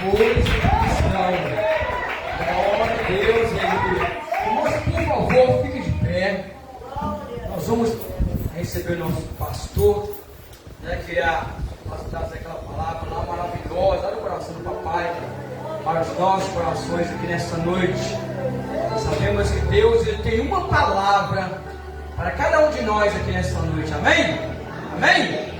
Pois cristão. Glória a Deus, aleluia. Irmãos, por favor, fique de pé. Nós vamos receber o nosso pastor, né, que irá trazer aquela palavra lá maravilhosa, olha o coração do papai, para os nossos corações aqui nesta noite. Sabemos que Deus ele tem uma palavra para cada um de nós aqui nesta noite, amém? Amém?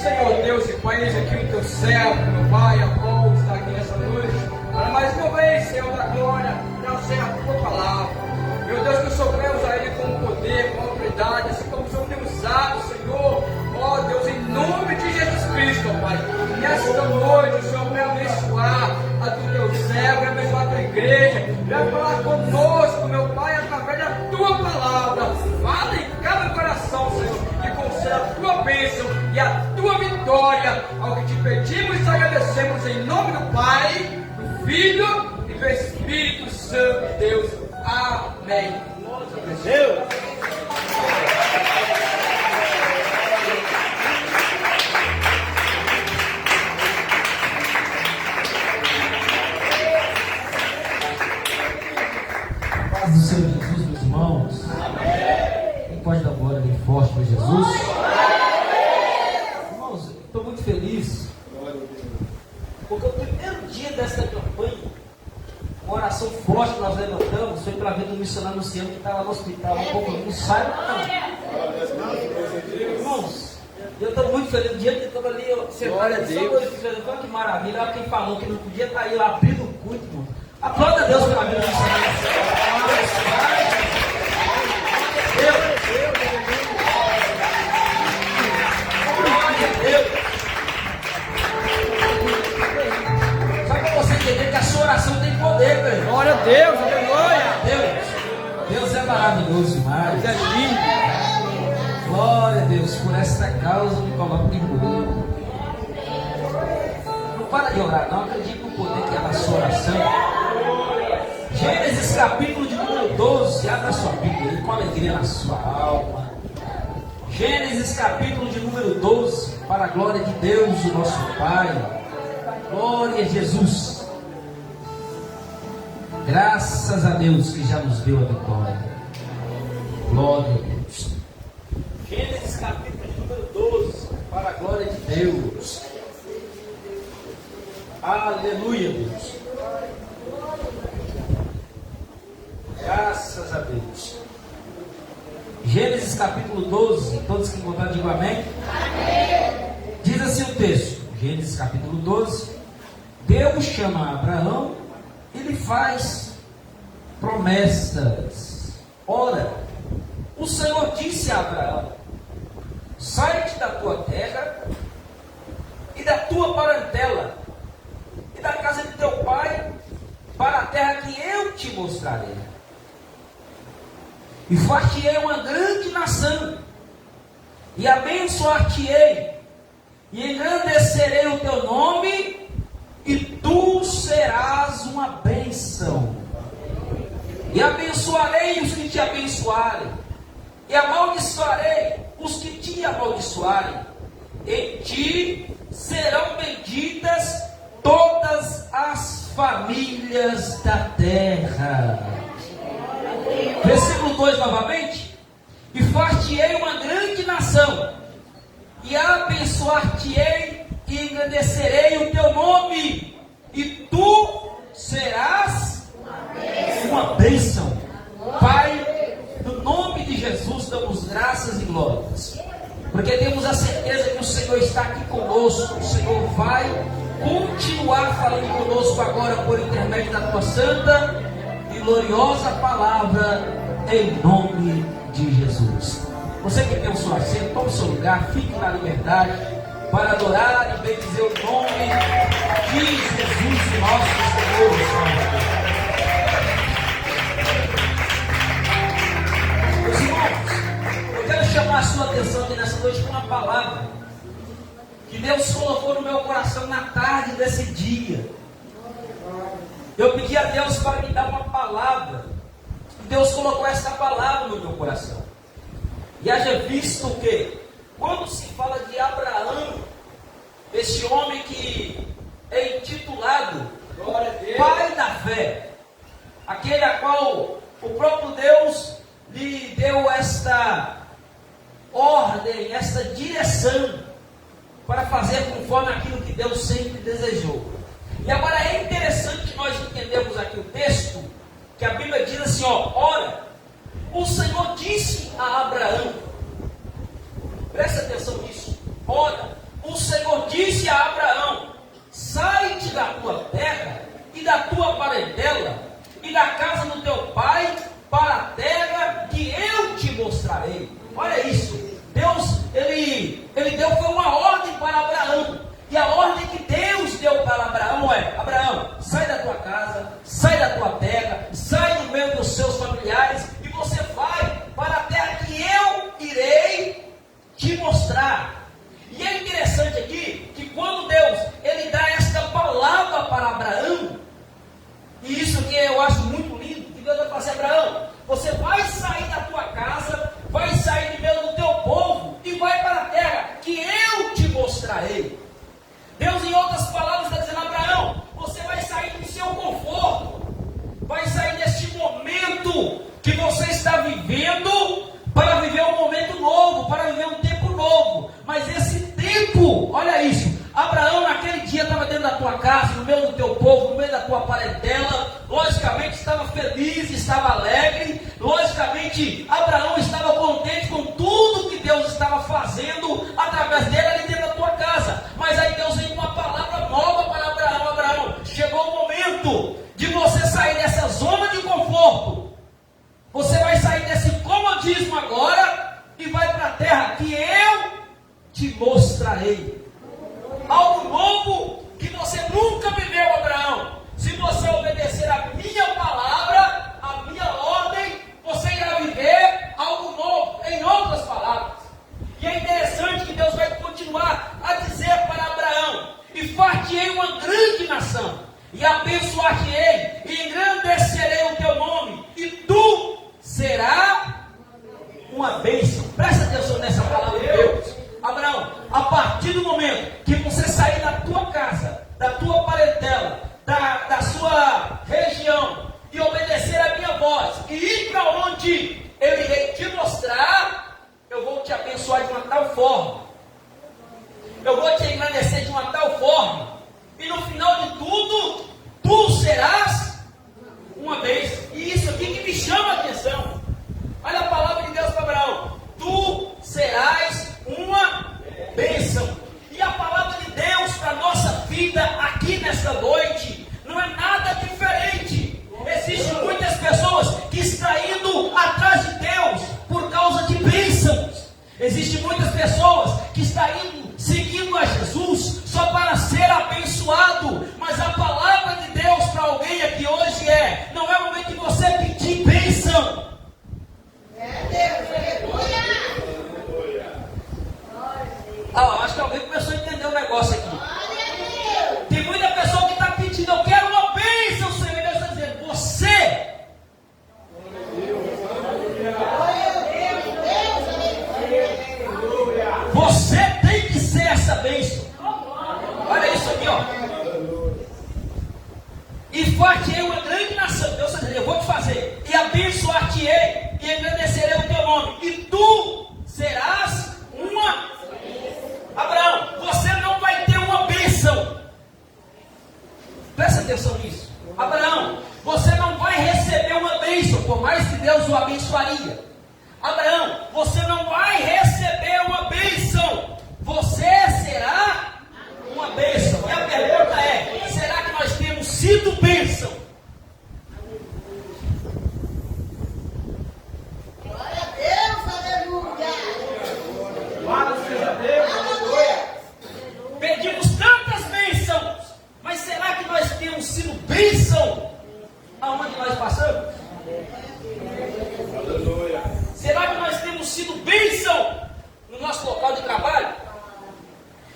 Senhor Deus e Pai, eis aqui o teu servo, meu Pai, Apolo, está aqui nesta noite, para mais uma vez, Senhor da glória, trazer a tua palavra. Meu Deus, que o Senhor vai usar ele com poder, com autoridade, assim como o Senhor tem usado, Senhor, ó Deus, em nome de Jesus Cristo, ó Pai. Nesta noite, o Senhor vai abençoar a do teu servo, vai abençoar a tua igreja, vai falar conosco, meu Pai, através da tua palavra. Fala em cada coração, Senhor, e conceda a tua bênção e a tua vitória, ao que te pedimos e agradecemos em nome do Pai, do Filho e do Espírito Santo de Deus. Amém. Deus. Paz do Senhor Jesus, meus irmãos. Quem pode dar glória bem forte para Jesus? Irmãos, estou muito feliz, porque o primeiro dia dessa campanha, uma oração forte que nós levantamos foi para ver do missionário Luciano que estava no hospital, um pouco não saiba não. Irmãos, eu estou muito feliz. No dia que eu estava ali, Glória a Deus. Olha que maravilha. Olha quem falou que não podia estar aí abrindo o culto, irmão. Aplauda a Deus pela vida do missionário Luciano. Só para você entender que a sua oração tem poder, velho. Glória a Deus, aleluia. Deus é maravilhoso demais. Deus é lindo. Glória a Deus, por esta causa me coloco em poder. Não para de orar, não acredite no poder que é da sua oração. Gênesis capítulo de número 12, abra sua Bíblia com alegria na sua alma. Gênesis capítulo de número 12, para a glória de Deus, o nosso Pai. Glória a Jesus. Graças a Deus que já nos deu a vitória. Glória a Deus. Gênesis capítulo de número 12, para a glória de Deus. Aleluia, Deus. Graças a Deus. Gênesis capítulo 12, todos que encontraram, digam amém. Amém. Diz assim o texto, Gênesis capítulo 12. Deus chama Abraão e lhe faz promessas. Ora, o Senhor disse a Abraão: sai-te da tua terra e da tua parentela e da casa de teu pai para a terra que eu te mostrarei. E far-te-ei uma grande nação, e abençoar-te-ei, e engrandecerei o teu nome, e tu serás uma bênção. E abençoarei os que te abençoarem, e amaldiçoarei os que te amaldiçoarem. Em ti serão benditas todas as famílias da terra. Versículo 2 novamente. E far-te-ei uma grande nação, e abençoar-te-ei, e engrandecerei o teu nome, e tu serás uma bênção. Pai, no nome de Jesus damos graças e glórias, porque temos a certeza que o Senhor está aqui conosco. O Senhor vai continuar falando conosco agora por intermédio da tua santa e gloriosa palavra, em nome de Jesus. Você que tem o seu assento, tome o seu lugar, fique na liberdade para adorar e bendizer o nome de Jesus, nosso Senhor e Salvador. Meus irmãos, eu quero chamar a sua atenção aqui nessa noite com uma palavra que Deus colocou no meu coração na tarde desse dia. Eu pedi a Deus para me dar uma palavra, e Deus colocou essa palavra no meu coração. E haja visto que, quando se fala de Abraão, esse homem que intitulado Glória a Deus. Pai da Fé, aquele a qual o próprio Deus lhe deu esta ordem, esta direção para fazer conforme aquilo que Deus sempre desejou. E agora é interessante nós entendermos aqui o texto, que a Bíblia diz assim, ora, o Senhor disse a Abraão, presta atenção nisso, ora, o Senhor disse a Abraão, sai-te da tua terra e da tua parentela e da casa do teu pai para a terra que eu te mostrarei. Olha isso, Deus, ele deu foi uma ordem para Abraão, e a ordem que Deus deu para Abraão é, Abraão, sai da tua casa, sai da tua terra, sai do meio dos seus familiares, e você vai para a terra que eu irei te mostrar. E é interessante aqui, que quando Deus, ele dá esta palavra para Abraão, e isso que eu acho muito lindo, que Deus vai fazer, Abraão, você vai sair da tua casa, vai sair do meio do teu povo, e vai para a terra que eu te mostrarei. Deus, em outras palavras, está dizendo, Abraão, você vai sair do seu conforto, vai sair deste momento que você está vivendo, para viver um momento novo, para viver um tempo novo. Mas esse tempo, olha isso, Abraão naquele dia estava dentro da tua casa, no meio do teu povo, no meio da tua parentela, logicamente estava feliz, estava alegre, logicamente Abraão estava contente com tudo que Deus estava fazendo através dele ali dentro da tua casa. Mas aí Deus vem com uma palavra nova para Abraão, Abraão, chegou o momento de você sair dessa zona de conforto, você vai sair desse comodismo agora, e vai para a terra que eu te mostrarei. Algo novo que você nunca viveu, Abraão. Se você obedecer a minha palavra, a minha ordem, você irá viver algo novo, em outras palavras. E é interessante que Deus vai continuar a dizer para Abraão, e far-te-ei uma grande nação, e abençoar-te-ei, e engrandecerei o teu nome, e tu serás uma bênção. Presta atenção nessa palavra de Deus. Abraão, a partir do momento que você sair da tua casa, da tua parentela, da sua região, e obedecer a minha voz, e ir para onde eu irei te mostrar, eu vou te abençoar de uma tal forma, eu vou te engrandecer de uma tal forma, e no final de tudo, tu serás uma bênção. E isso aqui que me chama a atenção. Olha a palavra de Deus para Abraão, tu serás uma bênção. E a palavra de Deus para a nossa vida aqui nesta noite não é nada diferente. Existem muitas pessoas que estão indo atrás de Deus por causa de bênçãos. Existem muitas pessoas que estão indo, seguindo a Jesus só para ser abençoado. Mas a palavra de Deus para alguém aqui hoje não é o momento de você pedir bênção. Acho que alguém começou a entender o negócio aqui. Tem muita pessoa que está pedindo, eu quero uma bênção, Senhor. E Deus está dizendo, você tem que ser essa bênção. Olha isso aqui, E far-te-ei uma grande nação. Deus está dizendo, eu vou te fazer. E abençoar-te-ei, e engrandecerei o teu nome. E tu serás uma... Abraão, você não vai ter uma bênção. Presta atenção nisso. Abraão, você não vai receber uma bênção, por mais que Deus o abençoaria. Abraão, você não vai receber uma bênção. Você será uma bênção. E a pergunta é, será que nós temos sido bênção? Glória a Deus, aleluia. Pedimos tantas bênçãos, mas será que nós temos sido bênção aonde nós passamos? Aleluia. Será que nós temos sido bênção no nosso local de trabalho?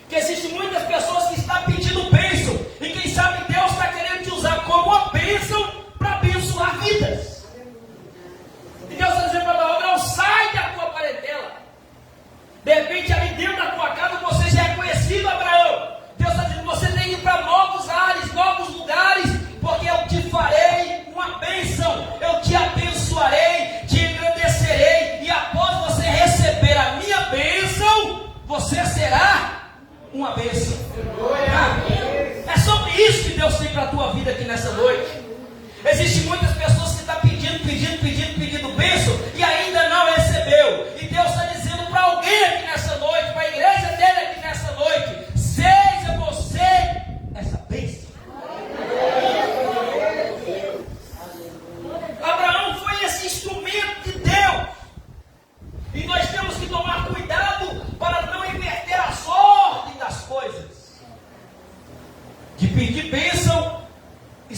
Que existem muitas pessoas que estão pedindo bênção, e quem sabe Deus está querendo te usar como uma bênção para abençoar vidas. E Deus está dizendo para Abraão, sai da tua parentela. De repente ali dentro da tua casa você já é conhecido, Abraão. Deus está dizendo, você tem que ir para novos ares.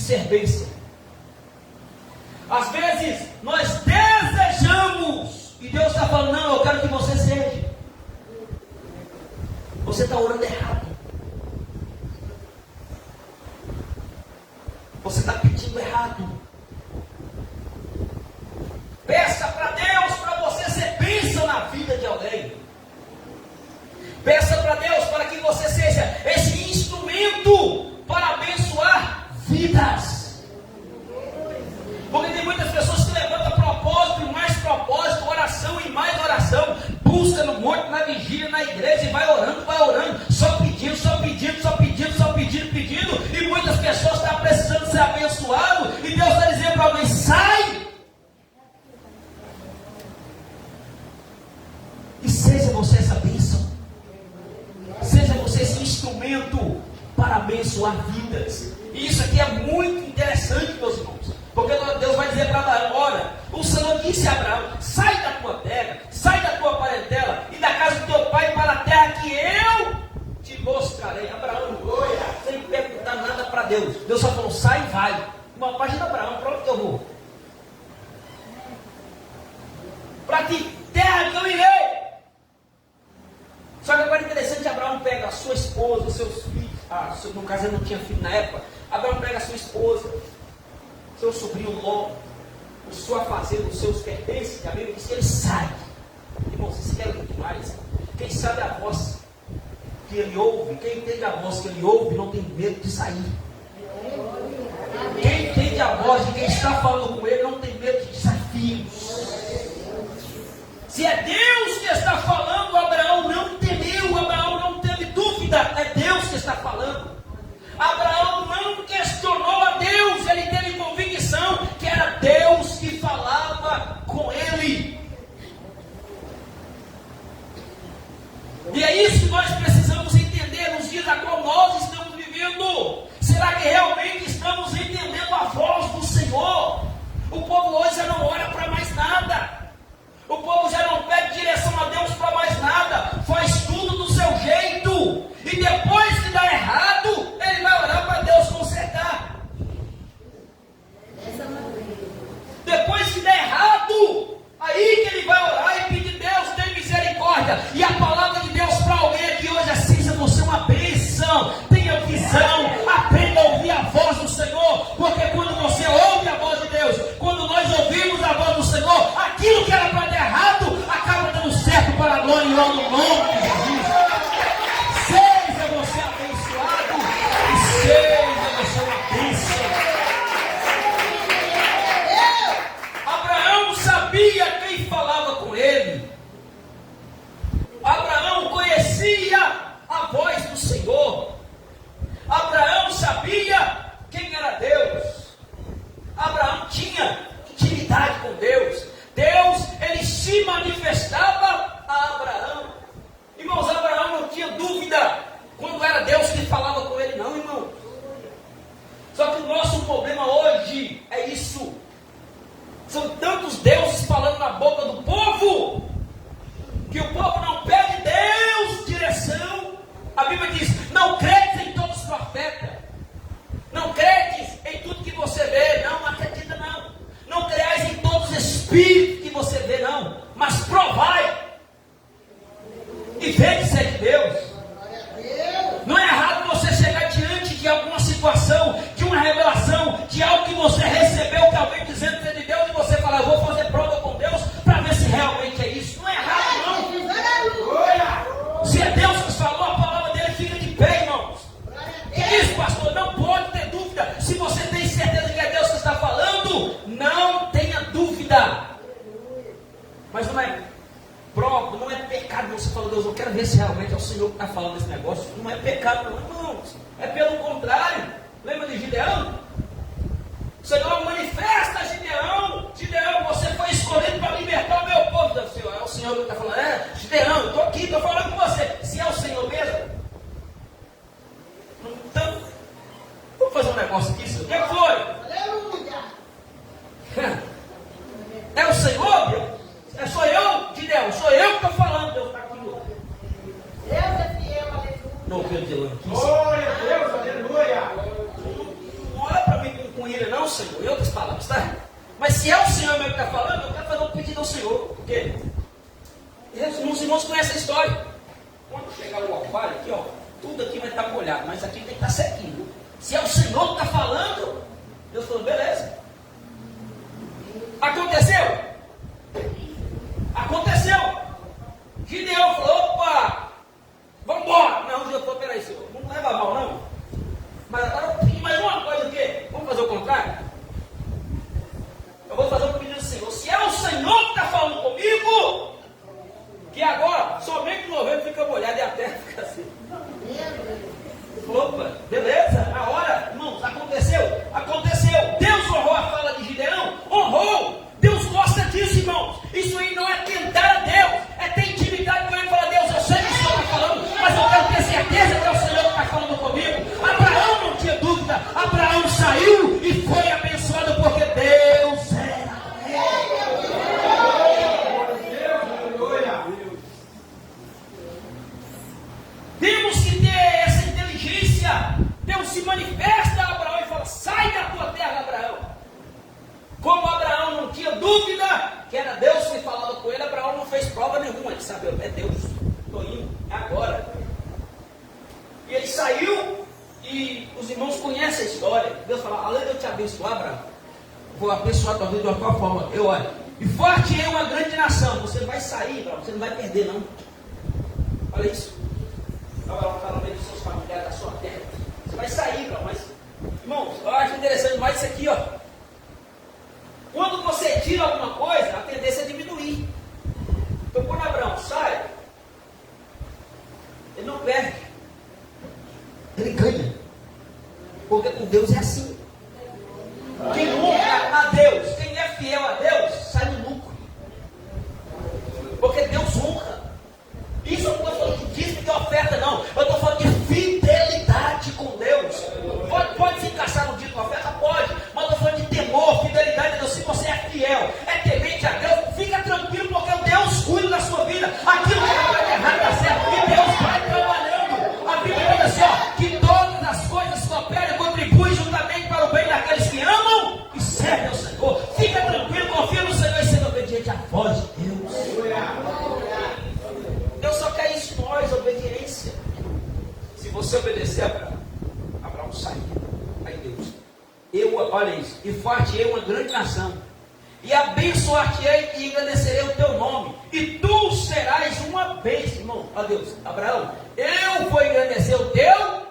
ser bênção. Às vezes nós desejamos e Deus está falando, não, eu quero que você seja. Você está orando errado. Você está pedindo errado. Peça para Deus para você ser bênção na vida de alguém. Peça para Deus para que você seja esse instrumento para abençoar vidas. Porque tem muitas pessoas que levantam propósito e mais propósito, oração e mais oração, busca no monte, na vigília, na igreja e vai orando, só pedindo, só pedindo, só pedindo, só pedindo, pedindo, e muitas pessoas estão precisando ser abençoado e Deus está dizendo para alguém, sai! E seja você essa bênção. Seja você esse instrumento para abençoar vidas. E isso aqui é muito interessante, meus irmãos. Porque Deus vai dizer para Abraão, olha, o Senhor disse a Abraão, sai da tua terra, sai da tua parentela e da casa do teu pai para a terra que eu te mostrarei. Abraão, sem perguntar nada para Deus. Deus só falou, sai e vai. Imagina Abraão, para onde que eu vou? Para que terra que eu irei? Só que agora é interessante, Abraão pega a sua esposa, os seus filhos, no caso ele não tinha filho na época, Abraão pega a sua esposa, seu sobrinho Ló, a sua fazenda, os seus pertences, a Bíblia diz que ele sai. Irmãos, vocês querem muito mais? Quem sabe a voz que ele ouve, quem entende a voz que ele ouve, não tem medo de sair. Quem entende a voz de quem está falando com ele, não tem medo de desafios. Se é Deus que está falando, Abraão não temeu, Abraão não teve dúvida, é Deus que está falando. Abraão não questionou a Deus, ele teve convicção que era Deus que falava com ele. E é isso que nós precisamos entender nos dias a qual nós estamos vivendo. Será que realmente estamos entendendo a voz do Senhor? O povo hoje já não ora para mais nada. O povo já não pede direção a Deus para mais nada. Faz tudo do seu jeito. E depois que dá errado, ele vai orar para Deus consertar. Depois que der errado, aí que ele vai orar e pedir, Deus, tem misericórdia. E a palavra de Deus para alguém aqui hoje é, seja você uma bênção. Tenha visão, aprenda a ouvir a voz do Senhor. Porque quando você ouve a voz de Deus, quando nós ouvimos a voz do Senhor, aquilo que era para dar errado, acaba dando certo para a glória e honra do nome de Jesus. Seja você abençoado e seja você uma bênção. Abraão sabia quem falava com ele. Abraão conhecia a voz do Senhor. Abraão sabia quem era Deus. Abraão tinha intimidade com Deus. Deus, ele se manifestava a Abraão. Irmãos, Abraão não tinha dúvida quando era Deus que falava com ele, não, irmão. Só que o nosso problema hoje é isso. São tantos deuses falando na boca do povo, que o povo não pede Deus direção. A Bíblia diz, não credes em todos os profetas. Não credes em tudo que você vê, não acredita não. Não creais em todos os espíritos que você vê, não. Mas provai e vede se é de Deus. Não é errado você chegar diante de alguma situação, de uma revelação, de algo que você recebeu, que alguém dizendo que é de Deus, e você fala, eu vou fazer prova com Deus, para ver se realmente é isso. Não é errado não. Se é Deus que falou, a palavra dele fica de pé, irmãos. E isso, pastor, não pode ter dúvida. Se você tem certeza que é Deus que está falando, não tenha dúvida. Mas não é prova, não é pecado você falar, Deus, eu quero ver se realmente é o Senhor que está falando esse negócio. Não é pecado não, irmãos. É pelo contrário. Lembra de Gideão? O Senhor manifesta Gideão. Gideão, você foi escolhido para libertar o meu povo. É o Senhor que está falando. Gideão, eu estou aqui, estou falando com você. Se é o Senhor mesmo, então, vamos fazer um negócio aqui, Senhor. O que foi? Aleluia! É o Senhor, Deus? Sou eu, Gideão, sou eu que estou falando. Deus está aqui. Deus é fiel, aleluia! Não, Deus de lanquice. Glória a Deus, aleluia! Não olha para mim com com ira, não, Senhor, em outras palavras, tá? Mas se é o Senhor mesmo que está falando, eu quero fazer um pedido ao Senhor, porque os irmãos conhecem a história. Quando chegar o orvalho aqui, ó, tudo aqui vai estar molhado, mas aqui tem que estar sequinho. Se é o Senhor que está falando, Deus falou, beleza. Aconteceu? Aconteceu. Gideão falou, opa, vamos embora. Não, Deus falou, peraí, Senhor, não leva a mal, não. Mas agora, mais uma coisa o quê? Vamos fazer o contrário? Eu vou fazer um pedido ao Senhor. Se é o Senhor que está falando comigo, que agora somente o novembro fica molhado e a terra fica assim. Opa, beleza? A hora, irmãos, aconteceu? Aconteceu. Deus honrou a fala de Gideão? Honrou. Deus gosta disso, irmãos. Isso aí não é tentar a Deus, é ter intimidade com Ele e falar, Deus, eu sei que o Senhor está falando, mas eu quero ter certeza que é o Senhor que está falando comigo. Abraão não tinha dúvida. Abraão saiu e foi abençoado porque Deus era ele. Temos que ter essa inteligência. Deus se manifesta a Abraão e fala, sai da tua terra, Abraão. Como Abraão não tinha dúvida que era Deus que falava com ele, Abraão não fez prova nenhuma. Ele sabia, é Deus, estou indo, é agora. E ele saiu e os irmãos conhecem a história. Deus fala, além de eu te abençoar, Abraão, vou abençoar a tua vida de uma qual forma. Eu olho, e forte é uma grande nação. Você vai sair, Abraão, você não vai perder não. Olha isso. Abraão está no meio dos seus familiares, da sua terra. Você vai sair, Abraão, mas, irmãos, eu acho interessante mais isso aqui, ó. Quando você tira alguma coisa, a tendência é diminuir. Então quando Abraão sai, ele não perde, ele ganha. Porque com Deus é assim. Quem honra a Deus, quem é fiel a Deus, sai no lucro. Porque Deus honra. Isso eu não estou falando de dízimo, de oferta, não. Eu estou falando de fidelidade com Deus. Pode se encaixar no dízimo de oferta? Pode. Mas eu estou falando de temor, fidelidade a Deus. Se você é fiel, é temente a Deus, fica tranquilo, porque o Deus cuida da sua vida. Aquilo que vai errar dá certo. E Deus vai trabalhando. A Bíblia diz assim, ó, que todas as coisas cooperam e contribuem juntamente para o bem daqueles que amam e servem ao Senhor. Fica tranquilo, confia no Senhor e seja obediente à voz de Deus. Deus só quer isso em nós, obediência. Se você obedecer a Abraão, Abraão saiu. Aí Deus, olha isso, e forte-ei uma grande nação, e abençoar-te-ei e engrandecerei o teu nome, e tu serás uma bênção, irmão. Ó Deus, Abraão, eu vou engrandecer o teu.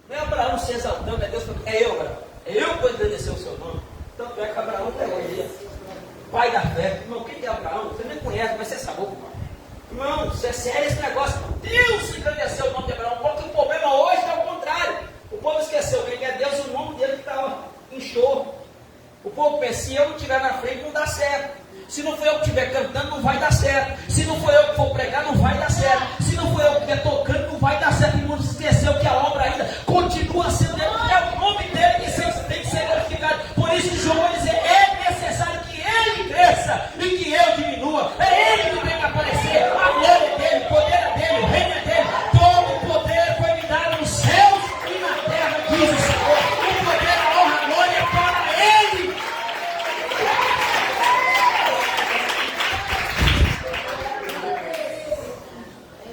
Não é Abraão se exaltando, é Deus falando, é eu, Abraão, eu vou engrandecer o seu nome. Tanto é que Abraão é hoje, pai da fé. Irmão, quem é Abraão? Você nem conhece, mas você sabe, irmão, isso é sério esse negócio. Deus engrandeceu o nome de Abraão, porque o problema hoje é o contrário. O povo esqueceu quem é Deus, o nome dele que estava em show. O povo pensa, se eu não estiver na frente, não dá certo. Se não for eu que estiver cantando, não vai dar certo. Se não for eu que for pregar, não vai dar certo. Se não for eu que estiver tocando, não vai dar certo. E o mundo esqueceu que a obra ainda continua sendo dele. É o nome dele que tem que ser glorificado. Por isso que João vai dizer, é necessário que ele cresça e que eu diminua. É ele que tem que aparecer. A glória é dele, o poder é dele, o reino é dele. Todo o poder foi me dado nos céus e na terra, diz o Senhor. O poder, a honra, a glória é para ele.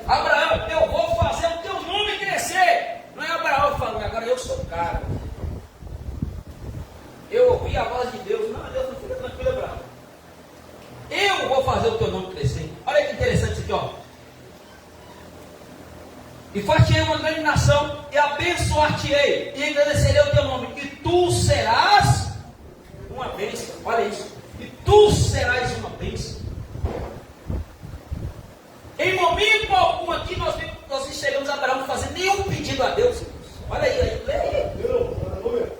Abraão, eu vou fazer o teu nome crescer. Não é Abraão falando, agora eu sou o cara. Eu ouvi a voz de Deus. Não, Deus não fica tranquilo, Abraão. Eu vou fazer o teu nome crescer. Olha que interessante isso aqui, ó. E far-te-ei uma grande nação, e abençoar-te-ei, e engrandecerei o teu nome, e tu serás uma bênção. Olha isso. E tu serás uma bênção. Em momento algum aqui nós enxergamos Abraão fazer nenhum pedido a Deus. Olha aí, lê aí.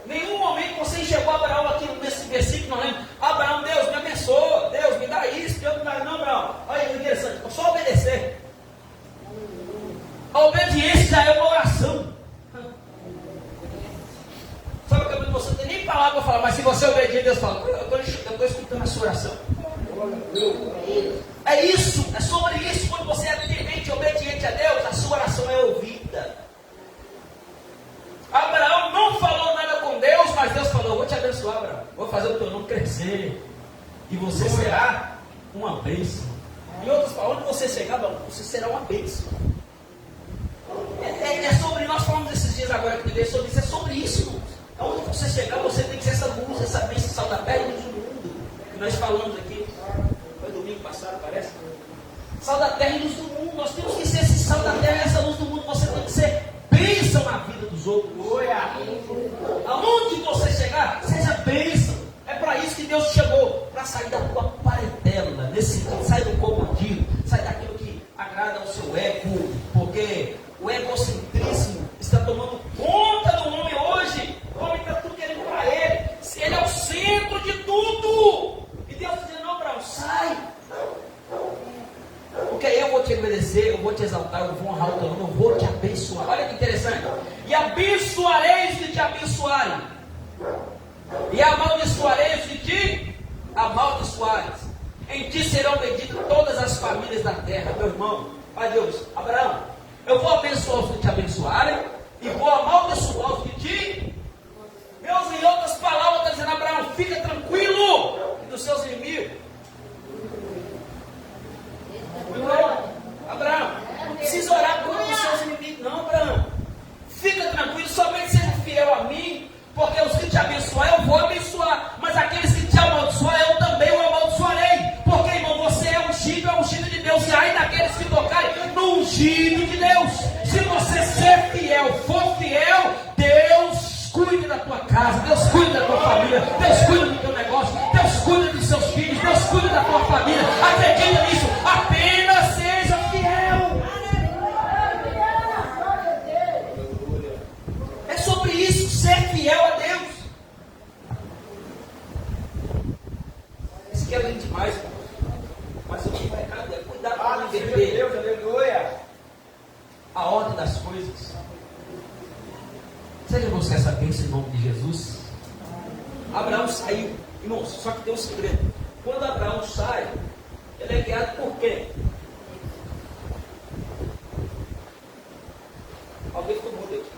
Nenhum momento você enxergou Abraão aqui nesse versículo, não lembro. Abraão, Deus me abençoa, Deus me dá isso, Deus me dá. Não, Abraão. Olha que interessante, só obedecer. A obediência já é uma oração. Sabe que você não tem nem palavra para falar, mas se você obedecer, Deus fala, eu estou escutando a sua oração. É isso, é sobre isso. Quando você é temente, obediente a Deus, a sua oração é ouvida. Abraão não falou nada com Deus, mas Deus falou, vou te abençoar, Abraão. Vou fazer o teu nome crescer. E você será uma bênção. Em outras palavras, onde você chegar, Abraão, você será uma bênção. É sobre, nós falamos esses dias agora que é sobre isso, é sobre isso, irmãos. Aonde você chegar, você tem que ser essa luz, essa bênção, sal da terra e luz do mundo. Que nós falamos aqui, foi domingo passado, parece. Sal da terra e luz do mundo. Nós temos que ser esse sal da terra e essa luz do mundo. Você tem que ser bênção na vida dos outros. Aonde você chegar, seja bênção. É para isso que Deus te chamou, para sair da tua parentela, nesse sentido, sair do comodismo, sair daquilo que agrada ao seu ego, porque o egocentrismo está tomando conta do homem hoje. O homem está tudo querendo para ele. Ele é o centro de tudo. E Deus está dizendo: não, Abraão, sai. Porque eu vou te obedecer, eu vou te exaltar, eu vou honrar o teu nome, eu vou te abençoar. Olha que interessante. E abençoareis que te abençoarem, e amaldiçoareis que te amaldiçoares. Em ti serão benditas todas as famílias da terra. Meu irmão, ó Deus, Abraão, eu vou abençoar os que te abençoarem, e vou amaldiçoar os que te... Deus, em outras palavras, está dizendo: Abraão, fica tranquilo dos seus inimigos. Abraão, não precisa orar contra os seus inimigos, não, Abraão. Fica tranquilo, somente seja fiel a mim, porque os que te abençoar, eu vou abençoar. Mas aqueles que te amaldiçoar, eu também o amaldiçoarei. Porque, irmão, você é ungido de Deus. E aí daqueles que tocarem no ungido de Deus. Se você ser fiel, for fiel, Deus cuida da tua casa, Deus cuida da tua família, Deus cuida do teu negócio, Deus cuida dos seus filhos, Deus cuida da tua família. Acredita nisso, apenas seja fiel. É sobre isso, ser fiel a Deus. Isso que é lindo demais, mas o que vai cada cuidado para não inverter a ordem das coisas. Seja você essa bênção em nome de Jesus. Abraão saiu, irmãos, só que tem um segredo. Quando Abraão sai, ele é guiado por quem? Alguém ficou mudo aqui.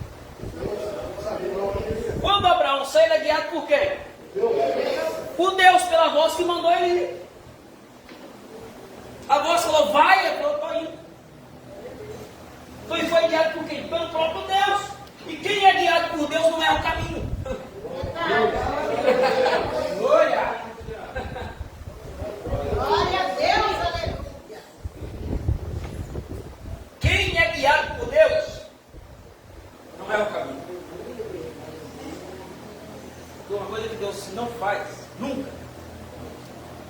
Quando Abraão sai, ele é guiado por quem? Por Deus, pela voz que mandou ele ir. A voz falou: vai, ele falou: estou indo. Então ele foi guiado por quem? Pelo próprio Deus. E quem é guiado por Deus não é o caminho. Glória a Deus, aleluia. Quem é guiado por Deus não é o caminho. Então, uma coisa que Deus não faz, nunca,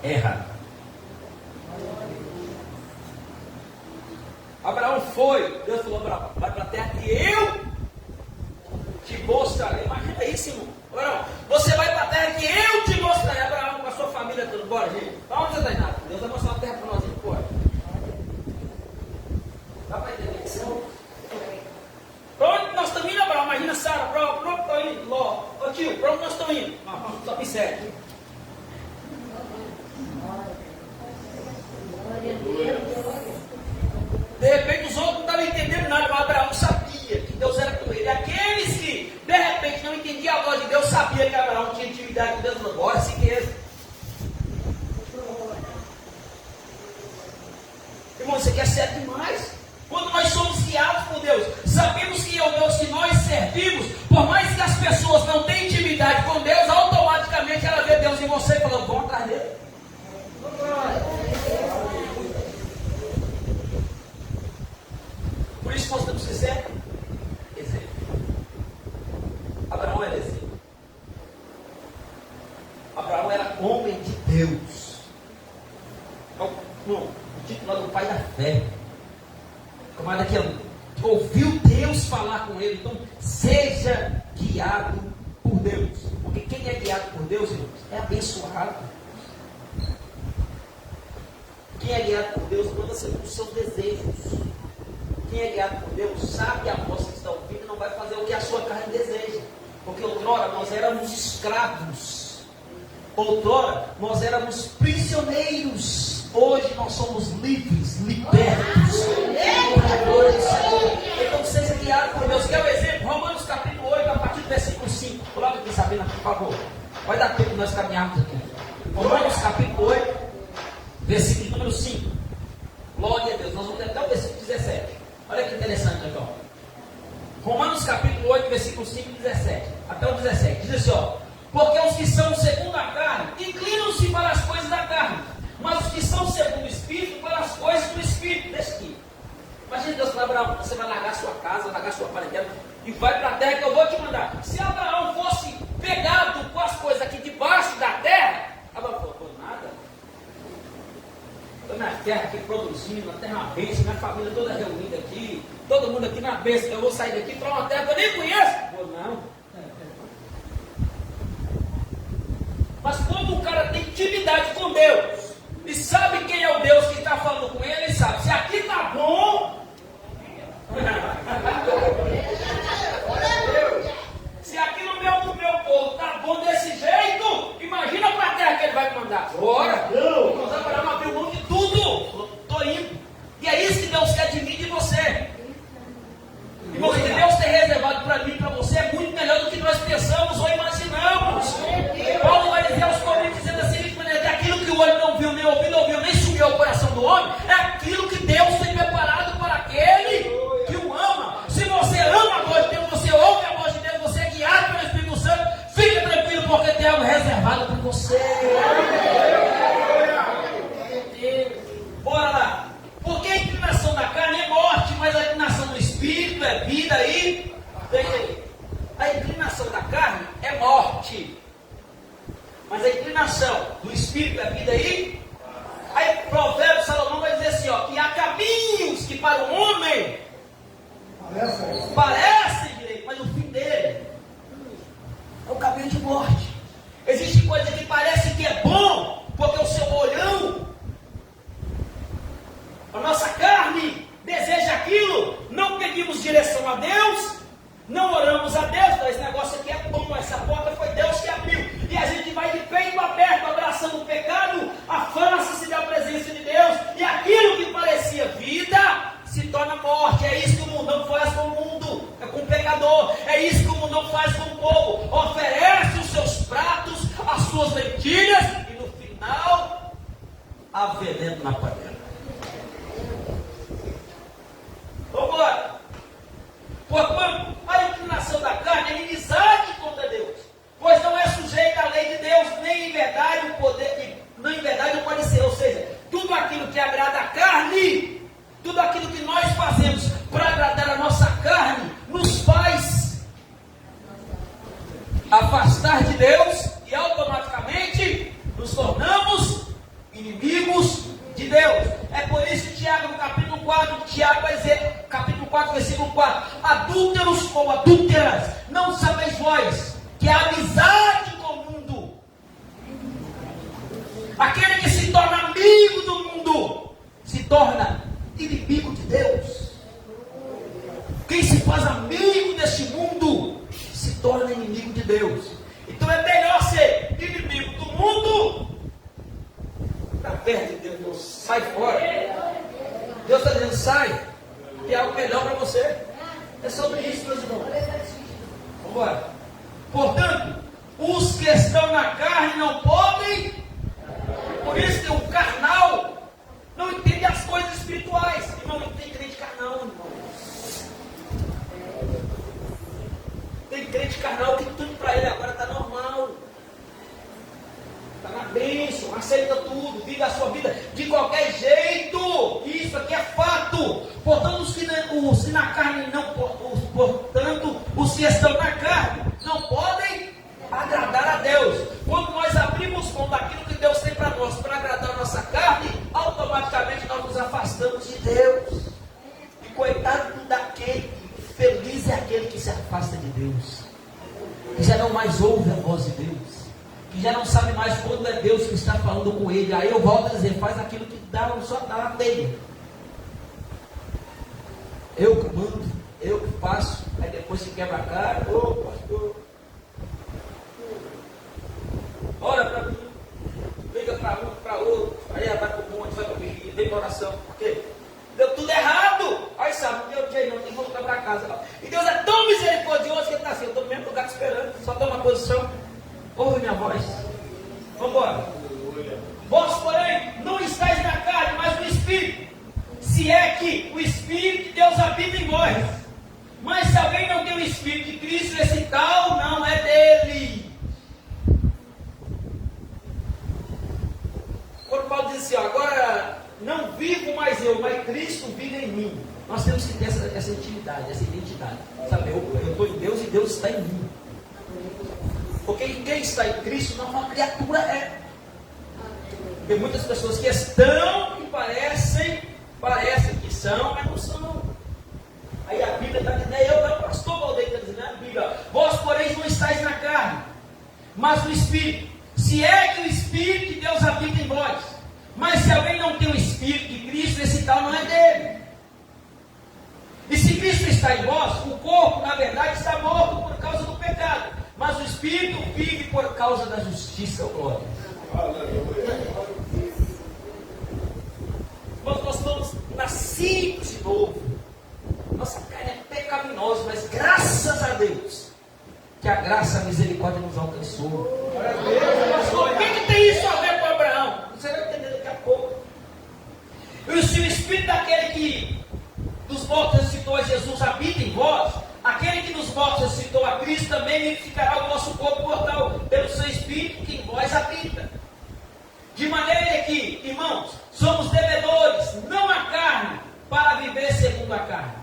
erra. Abraão foi, Deus falou: Abraão, vai para a terra que eu te mostrarei. Imagina isso, irmão. Abraão, você vai para a terra que eu te mostrarei. Abraão, com a sua família, tudo. Bora, gente. Para onde você está indo? Deus vai mostrar uma terra para nós, gente. Bora. Dá para entender isso? Para onde nós estamos indo, Abraão? Imagina, Sara, para onde nós estamos indo? Ló, ô tio, para onde nós estamos indo? Só me segue. De repente os outros não estavam entendendo nada, mas Abraão sabia que Deus era com ele. E aqueles que de repente não entendiam a voz de Deus, sabia que Abraão tinha intimidade com Deus. Agora sim que é. Irmão, isso aqui é sério demais. Quando nós somos guiados por Deus, sabemos que é o Deus que nós servimos. Por mais que as pessoas não tenham intimidade com Deus, automaticamente ela vê Deus em você e fala: vão atrás dele. Por isso nós temos que ser exemplo. Abraão era exemplo. Abraão era homem de Deus. O título é do pai da fé. Camarada que ouviu Deus falar com ele. Então, seja guiado por Deus. Porque quem é guiado por Deus, irmãos, é abençoado. Quem é guiado por Deus manda segundo os seus desejos. Quem é guiado por Deus sabe a voz que está ouvindo e não vai fazer o que a sua carne deseja. Porque outrora nós éramos escravos. Outrora nós éramos prisioneiros. Hoje nós somos livres, libertos. Então seja guiado por Deus. Quer um exemplo? Romanos capítulo 8, a partir do versículo 5. Coloca aqui, Sabina, por favor. Vai dar tempo nós caminharmos aqui. Romanos capítulo 8, versículo número 5. Glória a Deus. Nós vamos ler até o versículo 17. Olha que interessante aqui, ó. Romanos capítulo 8, versículo 5 e 17. Até o 17. Diz assim, ó. Porque os que são segundo a carne, inclinam-se para as coisas da carne. Mas os que são segundo o Espírito, para as coisas do Espírito. Deixa aqui. Imagina Deus falar, Abraão, você vai largar sua casa, largar sua parentela e vai para a terra que eu vou te mandar. Se Abraão fosse pegado com as coisas aqui debaixo da terra, Abraão falou, por nada. Estou na terra aqui produzindo, na terra uma bênção, minha família toda reunida aqui, todo mundo aqui na bênção, eu vou sair daqui para uma terra que eu nem conheço. Falou, não. Mas como o cara tem intimidade com Deus, e sabe quem é o Deus que está falando com ele, ele sabe, se aqui está bom, se aqui no meu povo está bom desse jeito, imagina para a terra que ele vai mandar. Bora! Nós vamos abrir mão de tudo. Estou indo. E é isso que Deus quer de mim e de você. E o que Deus tem reservado para mim e para você é muito melhor do que nós pensamos ou imaginamos. Paulo vai dizer aos Coríntios, dizendo assim, que aquilo que o olho não viu, nem o ouvido ouviu, nem subiu ao coração do homem, é aquilo que Deus tem preparado para aquele que o ama. Se você ama a voz de Deus, você ouve a voz de Deus, você é guiado pelo Espírito Santo, fica tranquilo, porque tem algo reservado para você. Bora lá. Porque a inclinação da carne é morte, mas a inclinação do Espírito é vida e... Veja aí. A inclinação da carne é morte, mas a inclinação do Espírito é vida e... Aí Provérbios, Salomão vai dizer assim, ó, que há caminhos que para o homem parecem direito, mas o fim dele é o caminho de morte. Existe coisa que parece que é bom, porque o seu olhão, a nossa carne deseja aquilo, não pedimos direção a Deus, não oramos a Deus, então esse negócio aqui é bom, essa porta foi Deus que abriu, e a gente vai de peito aberto, abraçando o pecado, afasta-se da presença de Deus, e aquilo que parecia vida, se torna morte. É isso que o mundão faz com o mundo, é com o pecador, é isso que o mundão faz com o povo, oferece os seus pratos, as suas lentilhas, e no final, há veneno na panela. Vamos embora. Porquanto a inclinação da carne é inimizade contra Deus, pois não é sujeita à lei de Deus, nem em verdade o poder, nem em verdade o parecer. Ou seja, tudo aquilo que agrada a carne, tudo aquilo que nós fazemos para agradar a nossa carne, nos faz afastar de Deus e automaticamente nos tornamos inimigos de Deus. É por isso que Tiago, no capítulo 4, Tiago vai dizer, capítulo 4, versículo 4, adúlteros ou adúlteras, não sabeis vós que a amizade com o mundo, aquele que se torna amigo do mundo, se torna inimigo de Deus. Quem se faz amigo deste mundo, se torna inimigo de Deus. Então é melhor ser inimigo do mundo, está perto de Deus, sai fora. Deus está dizendo, sai, que é algo melhor para você. É sobre isso, meus irmãos. Vamos embora. Portanto, os que estão na carne não podem, por isso que o carnal não entende as coisas espirituais. Irmão, não tem crente carnal, irmão. Tem crente carnal que tudo para ele agora está normal. Está na bênção, aceita tudo, vive a sua vida de qualquer jeito. Isso aqui é fato. Portanto, os que na carne não, portanto, os que estão na carne não podem agradar a Deus. Quando nós abrimos mão daquilo que Deus tem para nós, para agradar a nossa carne, automaticamente nós nos afastamos de Deus. E coitado daquele, feliz é aquele que se afasta de Deus, que já não mais ouve a voz de Deus, que já não sabe mais quando é Deus que está falando com ele. Aí eu volto a dizer, faz aquilo que dá, só dá na telha. Eu que mando, eu que faço, aí depois se quebra a cara, ô pastor, ora para mim, liga para um, para outro, aí vai para o monte, vai para o vigília, vem para oração, porque deu tudo errado. Aí sabe, não deu jeito não, tem que voltar para casa. E Deus é tão misericordioso que ele está assim, eu estou no mesmo lugar te esperando, só toma posição. Ouve minha voz. Vamos embora. Vós, porém, não estáis na carne, mas no Espírito. Se é que o Espírito de Deus habita em vós. Mas se alguém não tem o Espírito de Cristo, esse tal não é dele. Quando Paulo diz assim, ó, agora não vivo mais eu, mas Cristo vive em mim. Nós temos que ter essa intimidade, essa identidade. Sabe, eu estou em Deus e Deus está em mim. Porque quem está em Cristo não é uma criatura, é. Tem muitas pessoas que estão e parecem que são, mas não são. Aí a Bíblia está dizendo, o pastor Valdeir está dizendo, a Bíblia, vós porém não estáis na carne, mas no Espírito. Se é que o Espírito de Deus habita em vós. Mas se alguém não tem o Espírito de Cristo, esse tal não é dele. E se Cristo está em vós, o corpo, na verdade, está morto por causa do pecado. Mas o Espírito vive por causa da justiça, glória. Nós somos nascidos de novo. Nossa carne é pecaminosa, mas graças a Deus, que a graça e a misericórdia nos alcançou. Pastor, o que tem isso a ver com Abraão? Você vai entender daqui a pouco. E se o Espírito daquele que dos mortos ressuscitou a Jesus habita em vós, aquele que dos mortos ressuscitou a Cristo também vivificará o nosso corpo mortal pelo seu Espírito que em vós habita. De maneira que, irmãos, somos devedores, não a carne, para viver segundo a carne.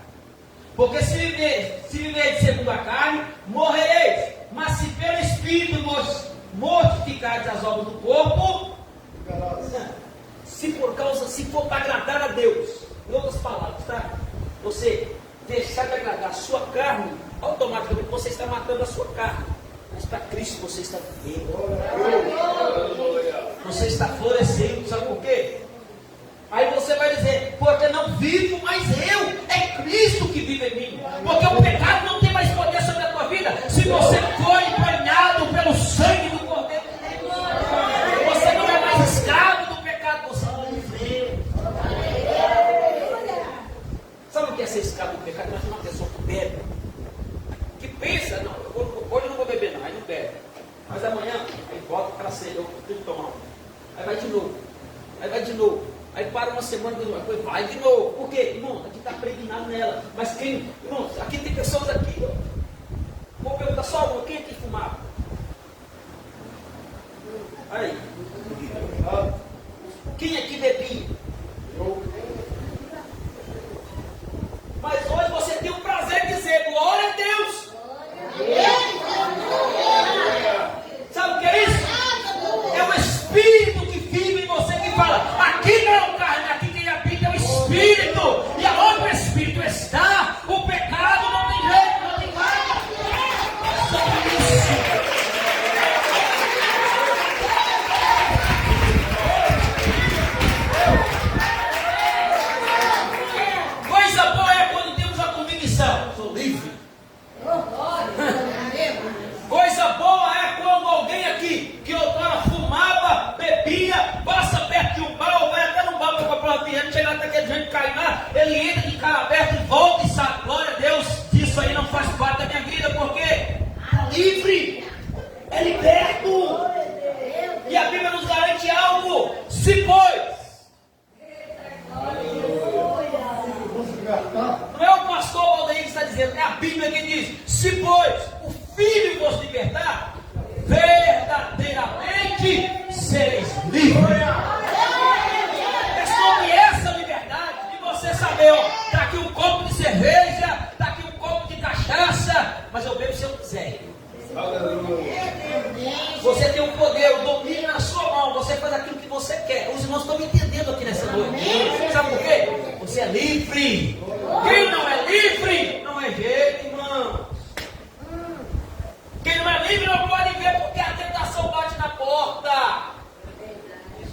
Porque se viver segundo a carne, morrereis. Mas se pelo Espírito mortificardes as obras do corpo, se for para agradar a Deus, em outras palavras, tá? Você deixar de agradar a sua carne, automaticamente você está matando a sua carne. Mas para Cristo você está vivendo. Você está florescendo, sabe por quê? Aí você vai dizer, porque não vivo mais eu, é Cristo que vive em mim. Porque o pecado não tem mais poder sobre a tua vida. Se você foi banhado pelo sangue do Cordeiro de Deus, você não é mais escravo do pecado, você é livre. Sabe o que é ser escravo do pecado? Imagina uma pessoa que bebe, que pensa, não, hoje eu não vou beber não, aí não bebe. Mas amanhã, aí volta para ser, eu tenho que tomar. Aí vai de novo, aí vai de novo. Aí para uma semana, depois vai de novo. Por quê? Irmão, aqui está pregnado nela. Mas quem, irmão, aqui tem pessoas aqui. Vou perguntar só uma, quem aqui fumava? Aí. Quem aqui bebia? Mas hoje você tem o prazer de dizer, glória a Deus. Sabe o que é isso? É o Espírito que vive em você que fala, aqui não é o carne, aqui quem habita é o Espírito. E aonde o Espírito está, o pecado não tem jeito, não tem nada. É só isso. Coisa boa é quando temos a convicção, sou livre. Coisa boa é quando alguém aqui que outrora fumava, bebia, passa perto de um bar, ou vai até no bar para comprar uma pirâmide, chega até aquele gente cair lá, ele entra de cara aberta e volta e sabe, glória a Deus, isso aí não faz parte da minha vida, porque é livre, é liberto. E a Bíblia nos garante algo, se pois. Não é o pastor Valdeir que está dizendo, é a Bíblia que diz, se pois o Filho vos libertar, verdadeiramente sereis livres. É sobre essa liberdade de você saber, ó, está aqui um copo de cerveja, está aqui um copo de cachaça, mas eu bebo se eu quiser. Você tem o poder, o domínio na sua mão, você faz aquilo que você quer. Os irmãos estão me entendendo aqui nessa noite. Sabe por quê? Você é livre. Quem não é livre, não é jeito, irmão. Quem não é livre não pode ver porque a tentação bate na porta.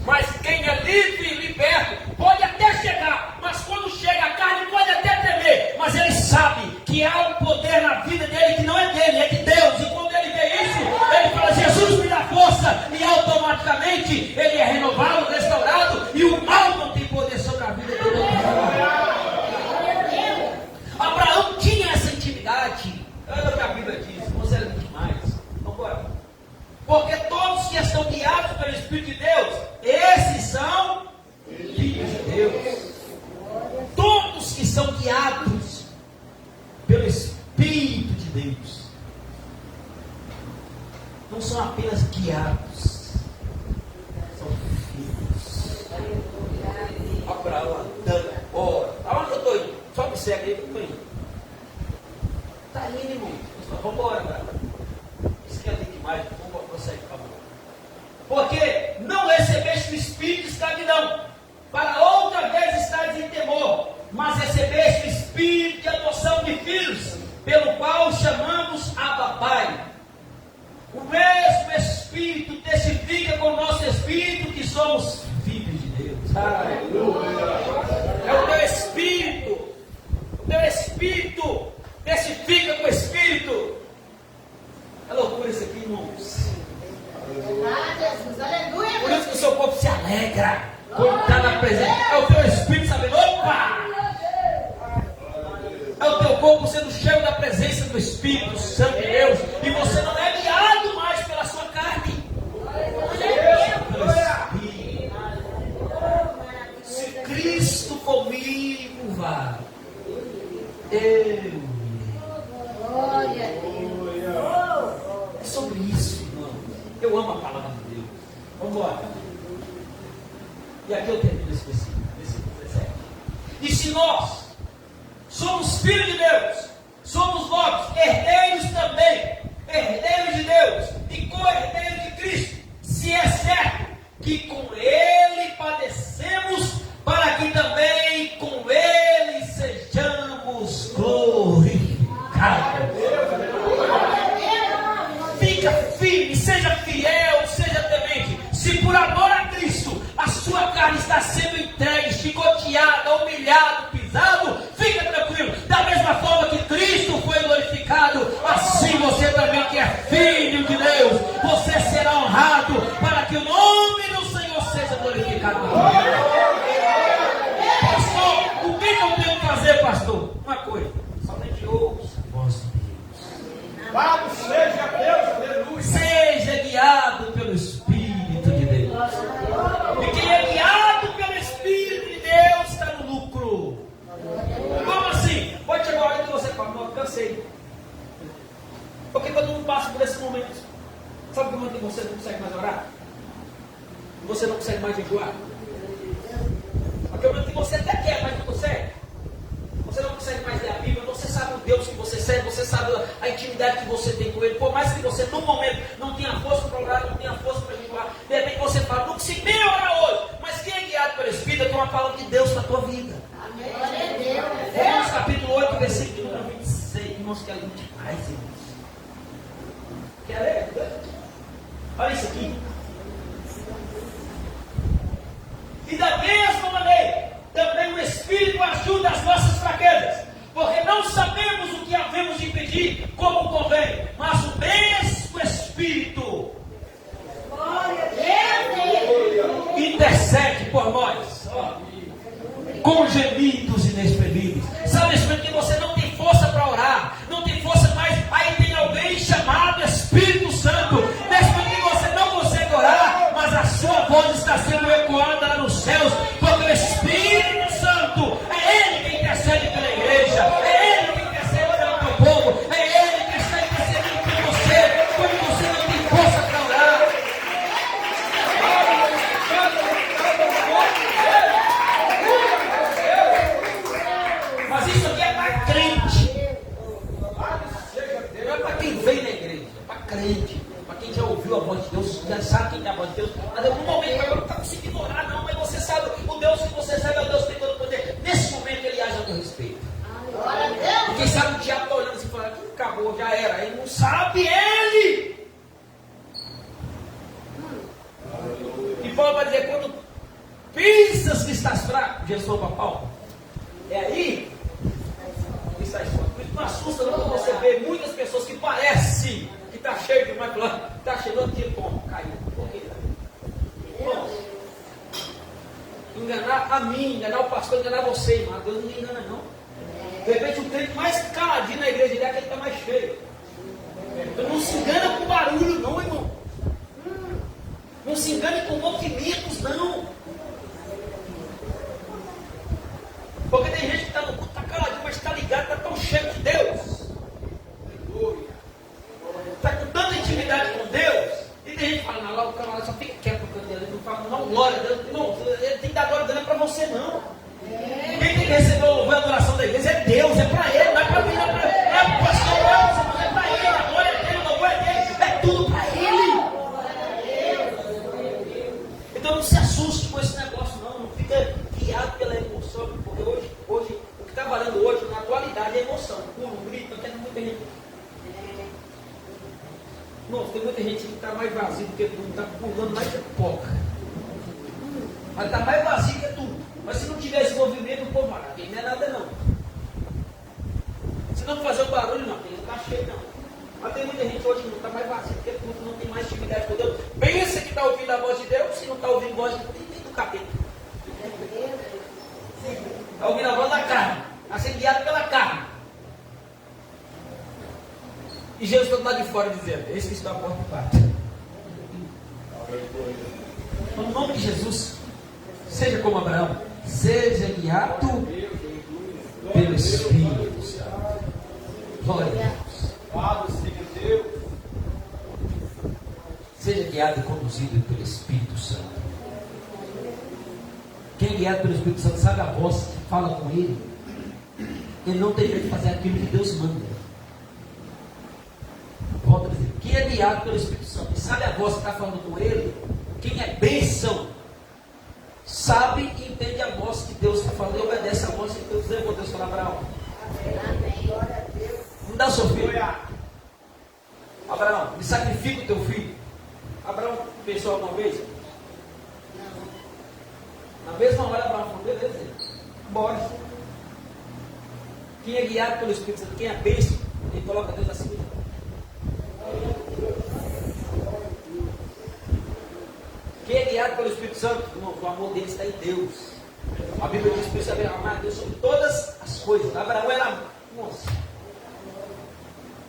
Mas quem é livre, liberto, pode até chegar. Mas quando chega a carne, pode até temer. Mas ele sabe que há um poder na vida dele que não é dele, é de Deus. E quando ele vê isso, ele fala, Jesus me dá força. E automaticamente ele é renovado, restaurado. E o mal não tem poder sobre a vida dele. Abraão tinha essa intimidade. Olha o que a Bíblia diz. Você era demais. Vamos embora. Porque que estão guiados pelo Espírito de Deus, esses são filhos de Deus. Todos que são guiados pelo Espírito de Deus não são apenas guiados, são filhos. Abraão andando agora. Aonde eu estou indo? Só me segue aí que eu estou indo. Está indo, irmão. Vamos embora, cara. Esquenta demais, vamos prosseguir, por favor. Porque não recebeste o espírito de escravidão, para outra vez estares em temor, mas recebeste o espírito de adoção de filhos, pelo qual chamamos Abba Pai. O mesmo Espírito testifica com o nosso Espírito que somos filhos de Deus. Aleluia! É o teu Espírito. O teu Espírito testifica com o Espírito. É loucura isso aqui, irmãos. Aleluia! Por isso que o seu corpo se alegra quando está na presença. É o teu Espírito sabendo, opa! É o teu corpo sendo cheio da presença do Espírito Santo de Deus. E você não é guiado mais pela sua carne. Pelo Espírito. Se Cristo comigo vai, eu. É sobre isso, irmão. Eu amo a palavra de Deus. Vamos embora. E aqui eu termino esse versículo 17. E se nós somos filhos de Deus, somos nós herdeiros também, herdeiros de Deus e co-herdeiros de Cristo, se é certo que com Ele padecemos, para que também com Ele sejamos glorificados. Fica firme, seja fiel, seja temente. Se por amor a Cristo a sua carne está sendo entregue, chicoteada, humilhado, pisado, fica tranquilo. Da mesma forma que Cristo foi glorificado, assim você também que é filho de Deus, você será honrado para que o nome do Senhor seja glorificado. Pastor, o que eu tenho que fazer, pastor? Uma coisa, somente ouça a voz de Deus. Louvado seja Deus, aleluia. Seja guiado pelo Espírito de Deus. E quem é guiado pelo Espírito de Deus está no lucro. Como assim? Pode chegar a hora que você fala, não, eu cansei. Porque quando não passa por esse momento, sabe como é que você não consegue mais orar? Você não consegue mais jejuar? Porque o momento que você até quer, mas não consegue. Você não consegue mais ler a Bíblia, você sabe o Deus que você serve, você sabe a intimidade que você tem com Ele. Por mais que você, no momento, não tenha força para orar, não tenha força para jejuar, de repente você fala, não consegui nem orar hoje. Mas quem é guiado pelo Espírito tem uma palavra de Deus na tua vida. Romanos capítulo 8, versículo número 26. Irmãos, que é lindo demais, irmãos. Quer ler? Olha isso aqui. E da mesma maneira, também o Espírito ajuda as nossas fraquezas, porque não sabemos o que havemos de pedir como convém, mas o mesmo Espírito intercede por nós com gemidos inexprimíveis. Sabe, que você não tem força para orar, não tem força mais, aí tem alguém chamado Espírito Santo, nesse momento que você não consegue orar, mas a sua voz está sendo ecoada lá nos céus, porque o Espírito Santo é Ele que intercede pela igreja, é Ele que intercede pelo teu povo, é Ele que está intercedendo por você, quando você não tem força para orar. Mas isso aqui é para crente, não é para quem vem na igreja, é para crente, para quem já ouviu a voz de Deus, já sabe quem é a voz de Deus, mas em algum momento agora não está conseguindo orar, não, mas você sabe, o Deus que você serve é o Deus que tem todo o poder. Nesse momento ele age a teu respeito. E quem sabe o diabo está olhando assim e falando, acabou, já era, ele não sabe ele. E Paulo vai dizer, quando pensas que estás fraco, Jesus falou para Paulo, é aí que estás fraco. Não assusta não quando você vê muitas pessoas que parecem que está cheio de mais plano, está chegando de como? Caiu. Por quê? Bom, enganar a mim, enganar o pastor, enganar você, irmão. Deus não me engana não. De repente o crente mais caladinho na igreja dele é aquele que está mais cheio. Então não se engana com barulho não, irmão. Não se engane com movimentos, não. Porque tem gente que está no culto, está caladinho, mas está ligado, está tão cheio de Deus. Está com tanta intimidade com Deus. E tem gente que fala, não, lá o camarada só fica quieto porque ele não fala, não, glória a Deus. Não, ele tem que dar glória a Deus, não é para você, não. Quem tem que receber o louvor e a adoração da igreja é Deus, é para ele, não é para mim, não é para o pastor, não é para ele, a glória é dele, o louvor é dele, é tudo para ele. Então não se assuste com esse negócio, não fica guiado pela emoção, porque hoje o que está valendo hoje, na atualidade, é emoção. Pulo, grito, tem muita gente. Não, tem muita gente que está mais vazio do que tudo, está pulando mais que pipoca. Mas está mais vazio que tudo. Mas se não tiver esse movimento, o povo vai, não é nada não. Se não fazer o barulho, não, ele não está cheio não. Mas tem muita gente hoje que não está mais vazio, porque tudo não tem mais intimidade com Deus. Pensa que está ouvindo a voz de Deus, se não está ouvindo a voz do capeta. Está ouvindo a voz da carne, está sendo guiado pela carne. E Jesus está lá de fora dizendo, esse que está à porta e bate. No nome de Jesus, seja como Abraão, seja guiado pelo Espírito Santo. Glória a Deus. Seja guiado e conduzido pelo Espírito Santo. Quem é guiado pelo Espírito Santo sabe a voz que fala com ele. Ele não tem medo de fazer aquilo que Deus manda. Volta a dizer, quem é guiado pelo Espírito Santo e sabe a voz que está falando com ele, quem é bênção, sabe e entende a voz que Deus está falando e obedece a voz que Deus levou Deus para Abraão. Não dá o seu filho. Abraão, me sacrifica o teu filho. Abraão pensou alguma vez? Na mesma hora Abraão falou, beleza, bora. Quem é guiado pelo Espírito Santo, quem é bênção, ele coloca Deus acima. Quem é guiado pelo Espírito Santo, o amor dele está em Deus. A Bíblia diz que precisa amar a Deus sobre todas as coisas. Abraão era, nossa,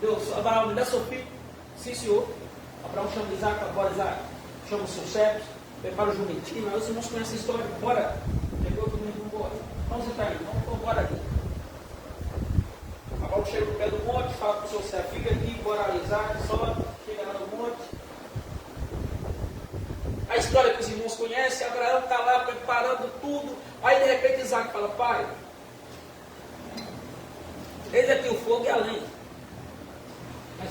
Deus, Abraão, me dá seu filho. Sim, senhor. Abraão chama Isaac, agora Isaac, chama os seus servos, prepara o jumentinho. Mas os irmãos conhecem a história, bora. Pegou todo mundo, vamos embora. Vamos sentar aí, vamos embora aqui. Abraão chega no pé do monte, fala para o seu servo, fica aqui, bora Isaac, sobe, chega lá no monte. A história que os irmãos conhecem, Abraão está lá preparando tudo. Aí de repente Isaac fala, pai, eis aqui o fogo e a lenha. Mas,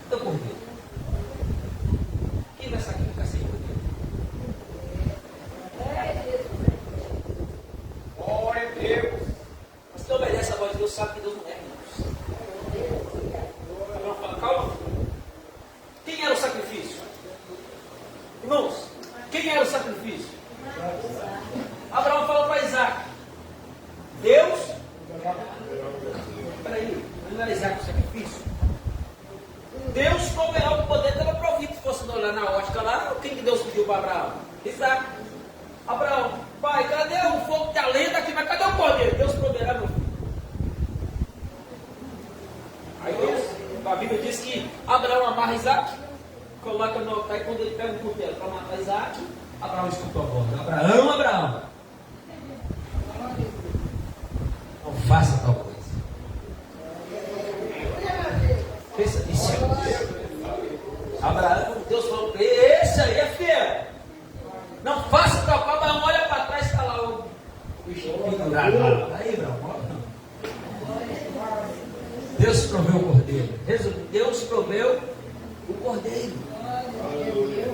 cadê o cordeiro? Quem vai sacrificar sem cordeiro? Glória a Deus. Mas quem obedece a voz de Deus sabe que Deus não é Deus. Abraão fala, calma. Quem era o sacrifício? Irmãos, quem era o sacrifício? Abraão fala para Isaac, Deus, peraí, não era Isaac o sacrifício? Deus proverá o poder pela provido. Se fosse olhar na ótica lá, quem que Deus pediu para Abraão? Isaac. Abraão, pai, cadê o fogo da lenda aqui? Mas cadê o poder? Deus proverá, meu filho. Aí Deus, a Bíblia diz que Abraão amarra Isaac, coloca no altar e quando ele pega o cutelo para matar Isaac, Abraão escutou a voz. Abraão, Abraão, não faça tal coisa. Pensa nisso. Abraão, Deus falou para ele, esse aí é fiel. Não faça tal coisa. Abraão olha para trás e está lá o bichinho pendurado lá. Aí, Abraão, Deus proveu o cordeiro. Deus proveu o cordeiro.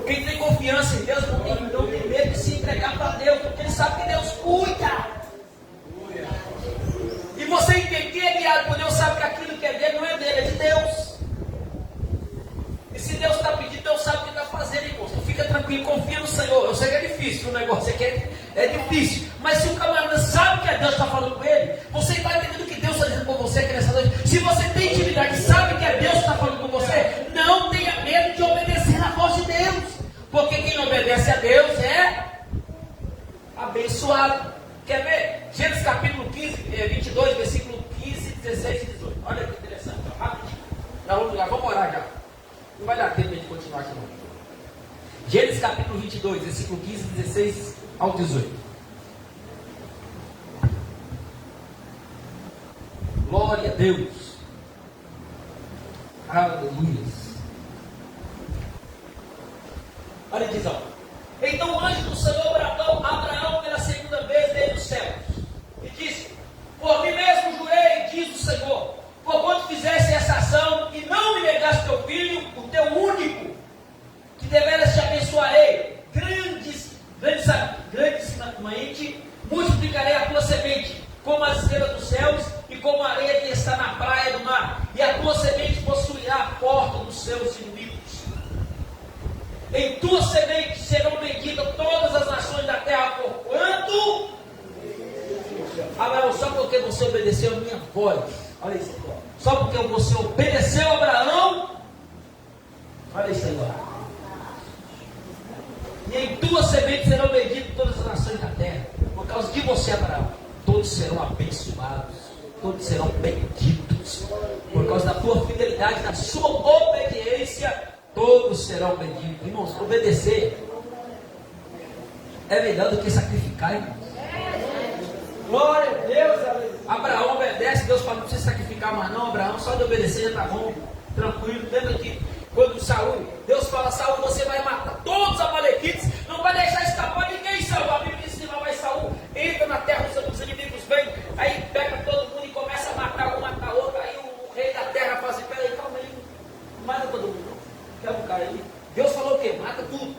Quem tem confiança em Deus não tem medo de se entregar para Deus, porque ele sabe que Deus cuida. E você entende que é guiado por Deus, sabe que aquilo que é dele não é dele, é de Deus. E se Deus está pedindo, Deus sabe o que está fazendo, irmão. Então fica tranquilo, confia no Senhor. Eu sei que é difícil, o negócio aqui é difícil. Mas se o camarada sabe que é Deus que está falando com ele, você está entendendo o que Deus está dizendo com você aqui nessa noite. Se você tem intimidade e sabe que é Deus que está falando com você, não tenha medo de obedecer a voz de Deus. Porque quem obedece a Deus é abençoado. Quer ver? Gênesis capítulo 22, versículo 15, 16 e 18. Olha que interessante, rapidinho. Já vamos lá, vamos orar já. Não vai dar tempo de continuar aqui não. Gênesis capítulo 22, versículo 15, 16 ao 18. Glória a Deus. Aleluia. Olha, diz, ó. Então o anjo do Senhor bradou a Abraão pela segunda vez desde os céus e disse: por mim mesmo jurei, diz o Senhor, porquanto fizeste essa ação e não me negaste teu filho, o teu único, que deveras te abençoarei, grandissimamente multiplicarei a tua semente, como as estrelas dos céus e como a areia que está na praia do mar, e a tua semente possuirá a porta dos seus inimigos. Em tua semente serão benditas todas as nações da terra, porquanto, Abraão, só porque você obedeceu a minha voz, olha isso agora, só porque você obedeceu a Abraão, olha isso agora, e em tua semente serão benditas todas as nações da terra, por causa de você, Abraão, todos serão abençoados, todos serão benditos, por causa da tua fidelidade, da sua obediência, todos serão benditos. Irmãos, obedecer é melhor do que sacrificar, irmãos. Glória a Deus. Abraão obedece, Deus fala: não precisa sacrificar mais não, Abraão, só de obedecer já está bom, tranquilo. Lembra que quando Saul, Deus fala: Saul, você vai matar todos os amalequitas, não vai deixar escapar ninguém, Saul. A Bíblia diz que lá vai Saul, entra na terra, os inimigos vêm, aí pega todo mundo e começa a matar um, matar outro. Aí o rei da terra fala assim: peraí, calma aí, não mata todo mundo, quer um cara aí. Deus falou o quê? Mata tudo.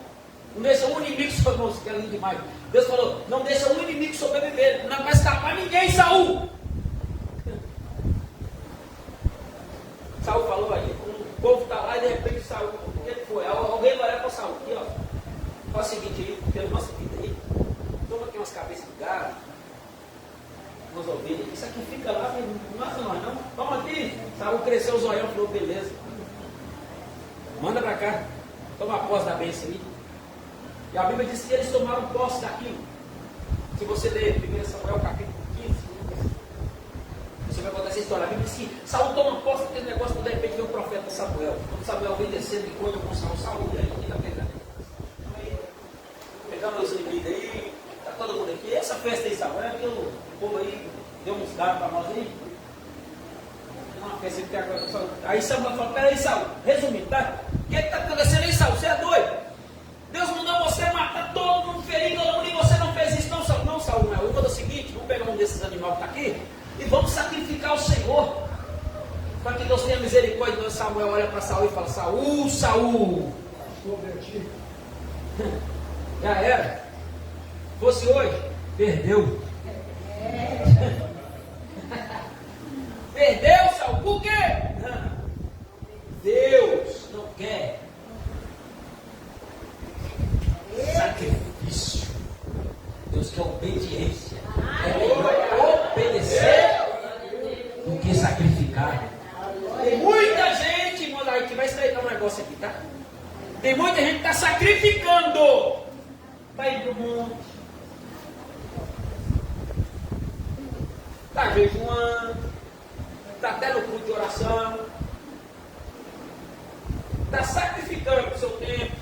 Não deixa um inimigo sobreviver, que é lindo demais. Deus falou: não deixa um inimigo sobreviver, não vai escapar ninguém, Saul. Saul falou aí, o povo está lá e de repente Saul, o que foi? Alguém vai olhar para Saul aqui, ó. Faz o seguinte aí, pela nossa vida aí, toma aqui umas cabeças de gado, umas ovelhas, isso aqui fica lá, não mata nós não, toma aqui. Saul cresceu o zoião, falou: beleza, manda para cá, toma posse da bênção aí. E a Bíblia diz que eles tomaram posse daquilo. Se você ler 1 Samuel capítulo 15, você vai contar essa história. A Bíblia diz que Saul toma posse daquele negócio, quando de repente vem o profeta Samuel. Quando Samuel vem descendo de coisa com Saul, e aí quem está pegando? Pegando os inimigos aí, está todo mundo aqui. Essa festa aí, Samuel, é porque o povo aí deu uns dados para nós aí. Uma festa que agora. Aí Samuel fala: peraí, Saul, resumindo, tá? O que está acontecendo aí, Saul? Você é doido? Deus mandou você matar todo mundo, ferir todo mundo, e você não fez isso, não, Saul. Não, Saul, não. Eu vou fazer o seguinte: vamos pegar um desses animais que está aqui e vamos sacrificar o Senhor, para que Deus tenha misericórdia. Então Samuel olha para Saul e fala: Saul, Saul, já era. Fosse hoje, perdeu. Perdeu, Saul. Por quê? Deus não quer sacrifício. Deus quer obediência. É melhor obedecer do que sacrificar. Tem muita gente, irmão, aí que vai estreitar um negócio aqui, tá? Tem muita gente que está sacrificando para ir para o monte, está jejuando, está até no culto de oração, está sacrificando o seu tempo,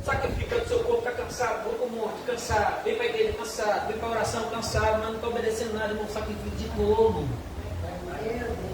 sacrificando o seu corpo, está cansado, vou para o monte, cansado, vem para a igreja cansado, vem para a oração cansado, mas não está obedecendo nada, irmão, sacrifício de novo.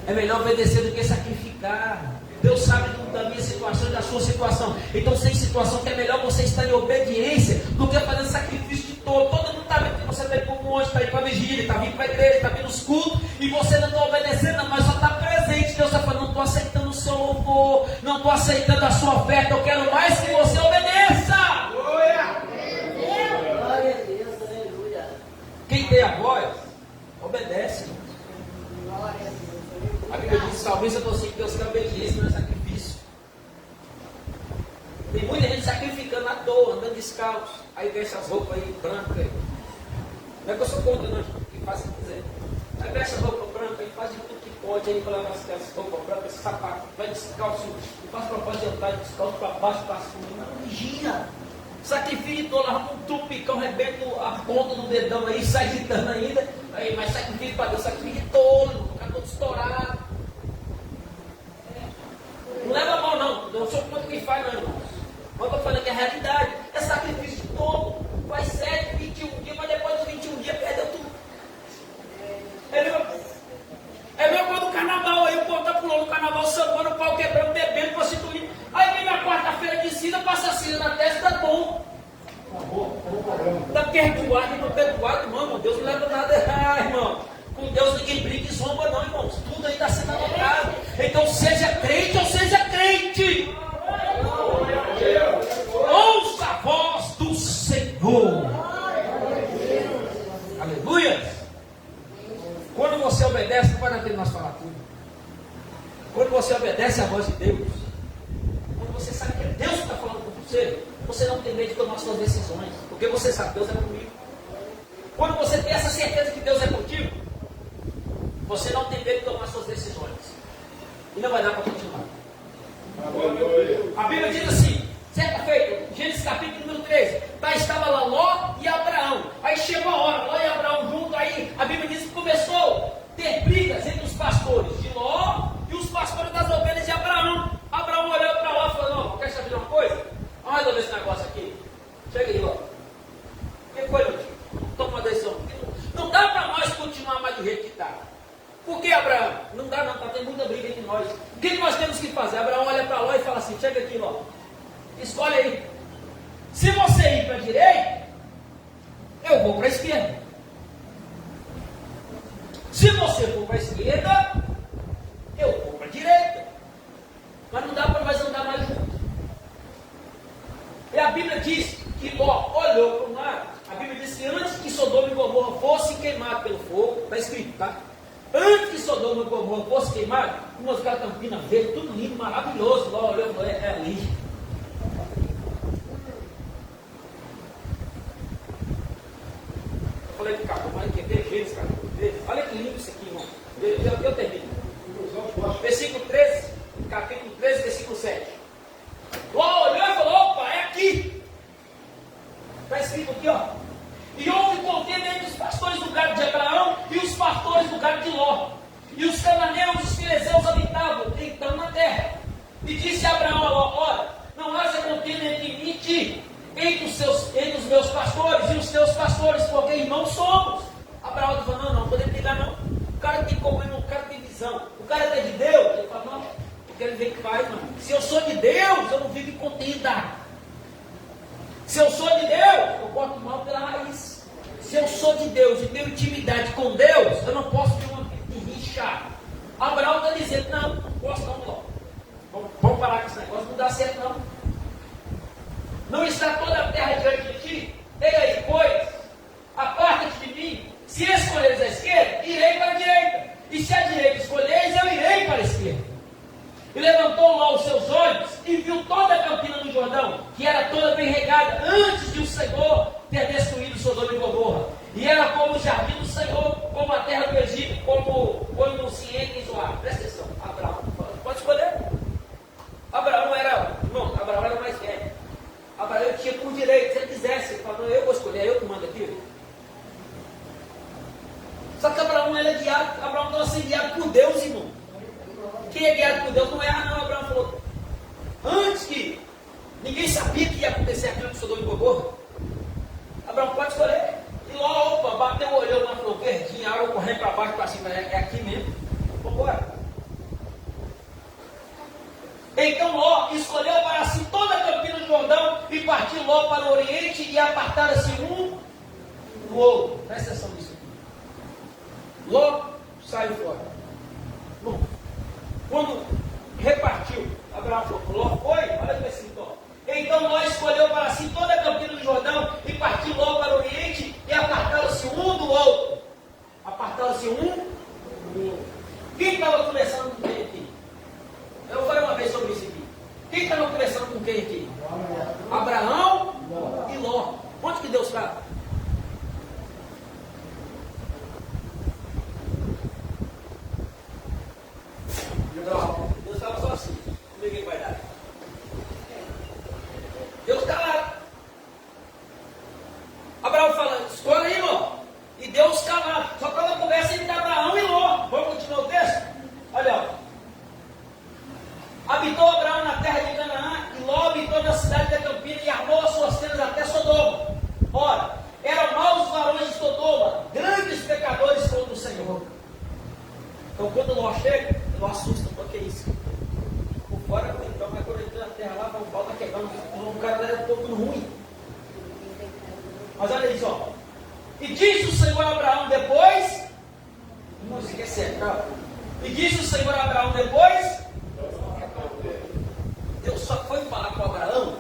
É melhor obedecer do que sacrificar. Deus sabe da minha situação e da sua situação. Então, sem situação, que é melhor você estar em obediência do que fazendo sacrifício de todo. Todo mundo está vendo que você está indo para o monte, está indo para a vigília, está vindo para a igreja, está vindo nos cultos, e você não está obedecendo, mas só está presente. Deus está falando: não estou aceitando o seu louvor, não estou aceitando a sua oferta, eu quero mais que você obedeça. Glória a Deus, aleluia. Quem tem a voz, obedece. A Bíblia diz: talvez eu consiga que Deus quer obediência, não é sacrifício. Tem muita gente sacrificando à toa, andando descalço, aí veste as roupas aí brancas. Não é que eu sou contra, não, que faz o que quiser. Aí veste as roupas brancas, aí faz de tudo que pode aí para levar essas roupas brancas, esse sapato, vai descalço, e faz propósito de andar descalço para baixo, para cima. Não, vigia. Sacrifício todo, arruma um tupicão, rebenta a ponta do dedão aí, sai gritando ainda. Aí, mas sacrifício para Deus, sacrifício todo, ficar todo estourado. Não leva a mão não, não sou contra quem faz não, irmãos. Mas eu estou falando que é realidade. É sacrifício todo. Faz 7, 21 dias, mas depois dos 21 dias perdeu tudo. É mesmo quando o carnaval, aí o povo está pulando o carnaval, sambando, o pau quebrando, bebendo, prostituindo. Aí vem na quarta-feira de cinza, passa a cinza na testa, tá bom. Está perdoado, irmão, perdoado, irmão. Deus não leva nada errado, irmão. Com Deus ninguém briga e zomba, não, irmãos. Tudo aí está sendo anotado. Então, seja crente ou seja crente. Ouça a voz do Senhor. Aleluia. Quando você obedece, não vai dar tempo de nós falar tudo. Quando você obedece à voz de Deus, quando você sabe que é Deus que está falando com você, você não tem medo de tomar suas decisões, porque você sabe que Deus é comigo. Quando você tem essa certeza que Deus é contigo, você não tem medo de tomar suas decisões. E não vai dar para continuar. A Bíblia diz assim, certa feita, Gênesis capítulo número 13, estava lá Ló e Abraão. Aí chegou a hora, Ló e Abraão juntos, aí a Bíblia diz que começou a ter brigas entre os pastores de Ló e os pastores das ovelhas de Abraão. Abraão olhou para Ló e falou, não, quer saber de uma coisa? Vamos resolver esse negócio aqui. Chega aí, Ló. O que foi, meu tio? Toma uma decisão. Não dá para nós continuar mais do jeito que está. Por que, Abraão? Não dá não, está tendo muita briga entre nós. O que nós temos que fazer? Abraão olha para Ló e fala assim, chega aqui, Ló. Escolhe aí. Se você ir para a direita, eu vou para a esquerda. Se você for para a esquerda, eu vou para a direita. Mas não dá para nós andar mais juntos. E a Bíblia diz que Ló olhou para o mar. A Bíblia diz que antes que Sodoma e Gomorra fossem queimados pelo fogo, está escrito, tá? Antes que Sodoma e Gomorra fossem queimados, umas campinas verdes, tudo lindo, maravilhoso. Ló olhou e falou, é ali. Eu falei que acabou, mas que ver Gênesis, cara. Olha que lindo isso aqui, irmão. Eu termino. Versículo 13, capítulo 13, versículo 7. Ló olhou e falou, opa, é aqui. Está escrito aqui, ó. E houve contenda entre os pastores do gado de Abraão e os pastores do gado de Ló. E os cananeus e os filisteus habitavam então na terra. E disse Abraão a Ló, ora, não haja contenda entre mim e ti, entre os meus pastores e os teus pastores, porque irmãos somos. Abraão falou, não podemos brigar não. O cara tem comando, o cara tem visão. O cara é de Deus. Ele fala, não, eu quero ver o que faz, não. Se eu sou de Deus, eu não vivo em contenda. Se eu sou de Deus, eu corto mal pela raiz. Se eu sou de Deus e tenho intimidade com Deus, eu não posso ter uma rixa. Abraão está dizendo, não posso não. Vamos parar com esse negócio, não dá certo não. Não está toda a terra diante de ti? Ei aí, pois, aparta-te de mim. Se escolheres a esquerda, irei para a direita. E se a direita escolheres, eu irei para a esquerda. E levantou Ló os seus olhos e viu toda a campina do Jordão, que era toda bem regada, antes de o Senhor ter destruído Sodoma e Gomorra. E era como o jardim do Senhor, como a terra do Egito, como quando se entra em Zoar. Presta atenção, Abraão, pode escolher. Abraão era mais velho. Abraão tinha por direito, se ele quisesse, ele falou, eu vou escolher, eu que mando aqui. Só que Abraão era guiado, Abraão estava sendo guiado por Deus, irmão. Quem é guiado por Deus não erra não, Abraão falou. Antes que ninguém sabia que ia acontecer aquilo com Sodoma e Gomorra, Abraão pode escolher. E Ló, opa, bateu o olhão lá, falou, verdinho, a água correndo para baixo, para cima, é aqui mesmo. Vamos embora. Então Ló escolheu para si toda a campina do Jordão e partiu Ló para o oriente e apartaram-se um do outro. Presta atenção nisso aqui. Ló saiu fora. Bom, quando repartiu, Abraão falou, Ló foi, olha o versículo. Então Ló escolheu para si toda a campina do Jordão e partiu Ló para o oriente e apartaram-se um do outro. Apartaram-se um do outro. Quem estava conversando com quem aqui? Eu falei uma vez sobre isso aqui. Quem estava conversando com quem aqui? Abraão e Ló. Onde que Deus está? Deus estava só assim. Como é que vai dar? Deus está lá. cidade da Campina e armou as suas tendas até Sodoma. Ora, eram maus varões de Sodoma, grandes pecadores contra o Senhor. Então quando Ló chega, não assusta, porque é isso. Por fora, então, mas quando ele entra na terra lá, o pau está quebrando, o cara era um pouco ruim. Mas olha isso, ó. E disse o Senhor a Abraão depois, não esquecer, tá? E disse o Senhor a Abraão depois, Deus só foi falar com Abraão.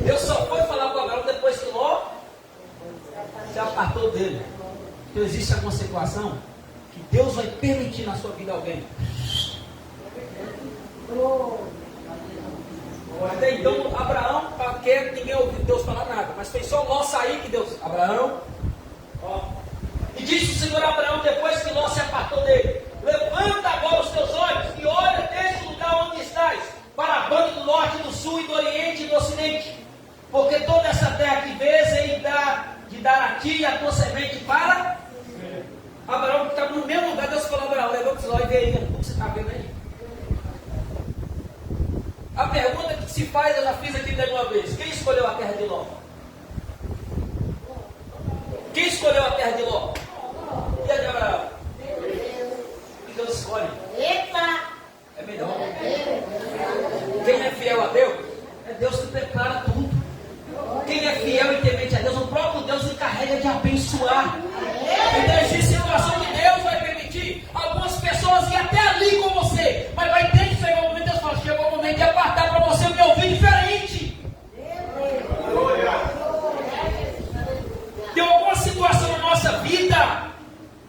Deus só foi falar com Abraão depois que Ló se apartou dele. Então existe alguma situação que Deus vai permitir na sua vida alguém. Até então Abraão quer ninguém ouvir Deus falar nada, mas foi só Ló sair que Deus. Abraão, ó. E disse o Senhor a Abraão depois que Ló se apartou dele: levanta agora os teus olhos e olha desse lugar onde estás, para a banda do norte, do sul e do oriente e do ocidente, porque toda essa terra que vês hei de dar a ti e a tua semente para. Abraão que estava no mesmo lugar, Deus falou a Abraão: levanta os olhos e vê aí o que você está vendo aí. A pergunta que se faz, eu já fiz aqui de uma vez: quem escolheu a terra de Ló? Quem escolheu a terra de Ló? E a de Abraão? Que Deus escolhe? Epa! É melhor. Quem é fiel a Deus? É Deus que declara tudo. Quem é fiel e temente a Deus, o próprio Deus encarrega de abençoar. Então existe situação que Deus vai permitir algumas pessoas ir até ali com você, mas vai ter que chegar o momento, Deus fala, chegou o momento de apartar para você me ouvir diferente. Tem alguma situação na nossa vida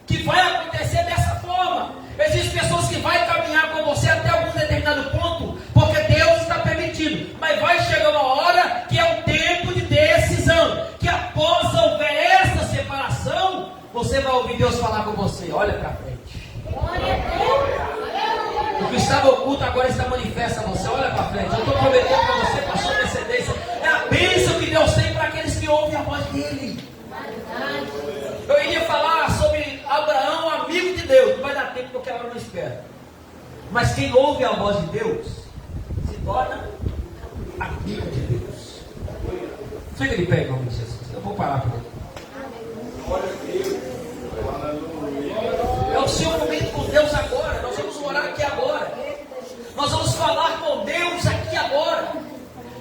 que vai acontecer dessa forma. Existem pessoas que vão caminhar com você até algum determinado ponto, porque Deus está permitindo, mas vai chegar uma hora que é o tempo de decisão, que após houver essa separação, você vai ouvir Deus falar com você: olha para frente. O que estava oculto agora está manifesto a você. Olha para frente. Eu estou prometendo para você, pastor descendência, é a bênção que Deus tem para aqueles que ouvem a voz dele. Eu iria falar sobre Abraão, amigo de Deus. Não vai dar tempo porque ela não espera. Mas quem ouve a voz de Deus se torna amigo de Deus. Fica de pé, em nome de Jesus. Eu vou parar por aqui. É o seu momento com Deus agora. Nós vamos orar aqui agora. Nós vamos falar com Deus aqui agora.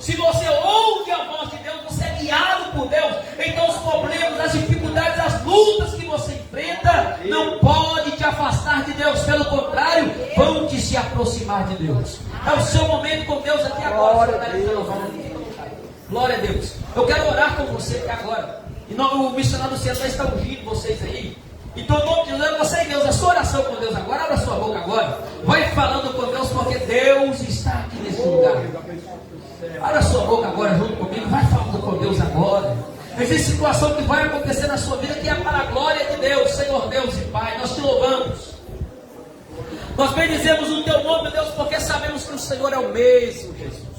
Se você ouve a voz de Deus, você é guiado por Deus, então os problemas, as dificuldades, as lutas que você enfrenta não pode te afastar de Deus. Pelo contrário, vão te se aproximar de Deus. É o seu momento com Deus aqui agora. Glória a Deus. Eu quero orar com você aqui agora. E o missionário do céu está ungindo vocês aí. Então, em nome de Deus, você e Deus, a sua oração com Deus agora, abra sua boca agora. Vai falando com Deus, porque Deus está aqui nesse lugar. Abra sua boca agora junto comigo. Vai falando com Deus agora. Existe situação que vai acontecer na sua vida que é para a glória de Deus. Senhor Deus e Pai, nós te louvamos. Nós bendizemos o teu nome, Deus, porque sabemos que o Senhor é o mesmo, Jesus.